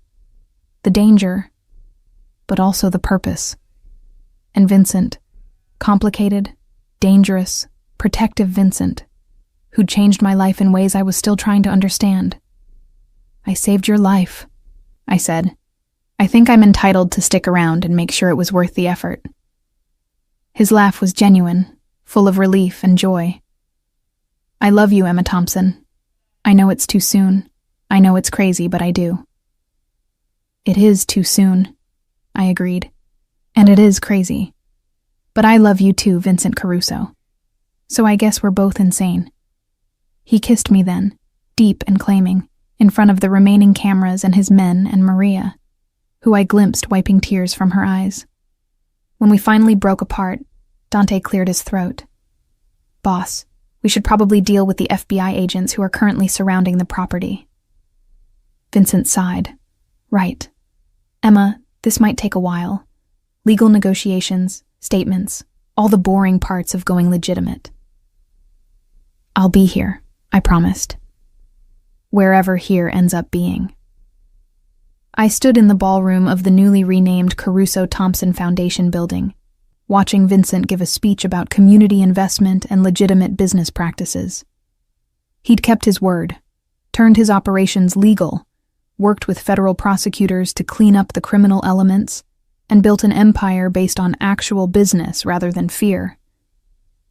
The danger, but also the purpose. And Vincent, complicated, dangerous, protective Vincent, who'd changed my life in ways I was still trying to understand. "I saved your life," I said. "I think I'm entitled to stick around and make sure it was worth the effort." His laugh was genuine, full of relief and joy. "I love you, Emma Thompson. I know it's too soon. I know it's crazy, but I do." "It is too soon," I agreed. "And it is crazy. But I love you too, Vincent Caruso. So I guess we're both insane." He kissed me then, deep and claiming, in front of the remaining cameras and his men and Maria, who I glimpsed wiping tears from her eyes. When we finally broke apart, Dante cleared his throat. "Boss, we should probably deal with the FBI agents who are currently surrounding the property." Vincent sighed. "Right. Emma, this might take a while. Legal negotiations, statements, all the boring parts of going legitimate." "I'll be here," I promised. Wherever here ends up being. I stood in the ballroom of the newly renamed Caruso-Thompson Foundation building, watching Vincent give a speech about community investment and legitimate business practices. He'd kept his word, turned his operations legal, worked with federal prosecutors to clean up the criminal elements, and built an empire based on actual business rather than fear.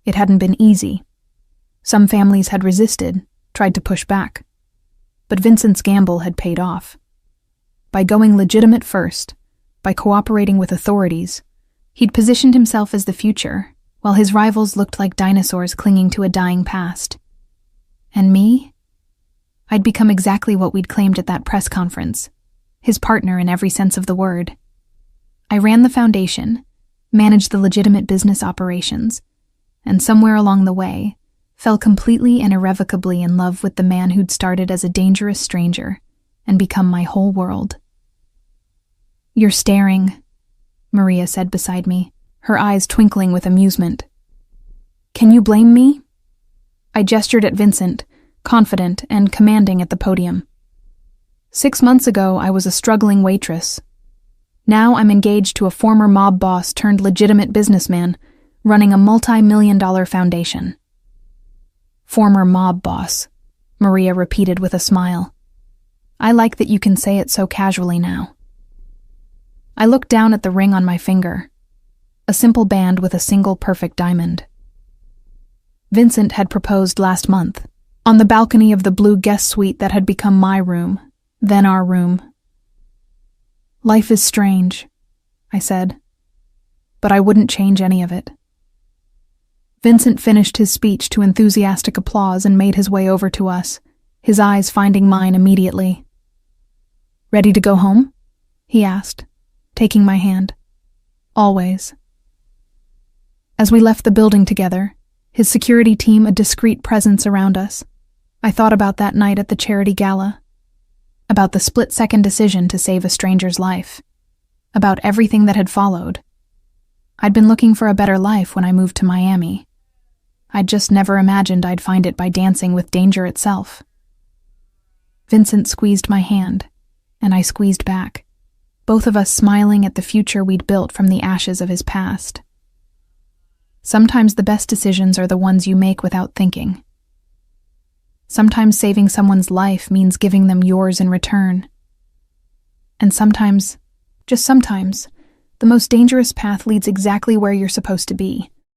It hadn't been easy. Some families had resisted, tried to push back. But Vincent's gamble had paid off. By going legitimate first, by cooperating with authorities, he'd positioned himself as the future, while his rivals looked like dinosaurs clinging to a dying past. And me? I'd become exactly what we'd claimed at that press conference, his partner in every sense of the word. I ran the foundation, managed the legitimate business operations, and somewhere along the way, fell completely and irrevocably in love with the man who'd started as a dangerous stranger and become my whole world. "You're staring," Maria said beside me, her eyes twinkling with amusement. "Can you blame me?" I gestured at Vincent, confident and commanding at the podium. 6 months ago, I was a struggling waitress. Now I'm engaged to a former mob boss turned legitimate businessman, running a multi-million-dollar foundation. "Former mob boss," Maria repeated with a smile. "I like that you can say it so casually now." I looked down at the ring on my finger, a simple band with a single perfect diamond. Vincent had proposed last month, on the balcony of the blue guest suite that had become my room, then our room. "Life is strange," I said, "but I wouldn't change any of it." Vincent finished his speech to enthusiastic applause and made his way over to us, his eyes finding mine immediately. "Ready to go home?" he asked, taking my hand. "Always." As we left the building together, his security team a discreet presence around us, I thought about that night at the charity gala, about the split-second decision to save a stranger's life, about everything that had followed. I'd been looking for a better life when I moved to Miami. I'd just never imagined I'd find it by dancing with danger itself. Vincent squeezed my hand, and I squeezed back, both of us smiling at the future we'd built from the ashes of his past. Sometimes the best decisions are the ones you make without thinking. Sometimes saving someone's life means giving them yours in return. And sometimes, just sometimes, the most dangerous path leads exactly where you're supposed to be.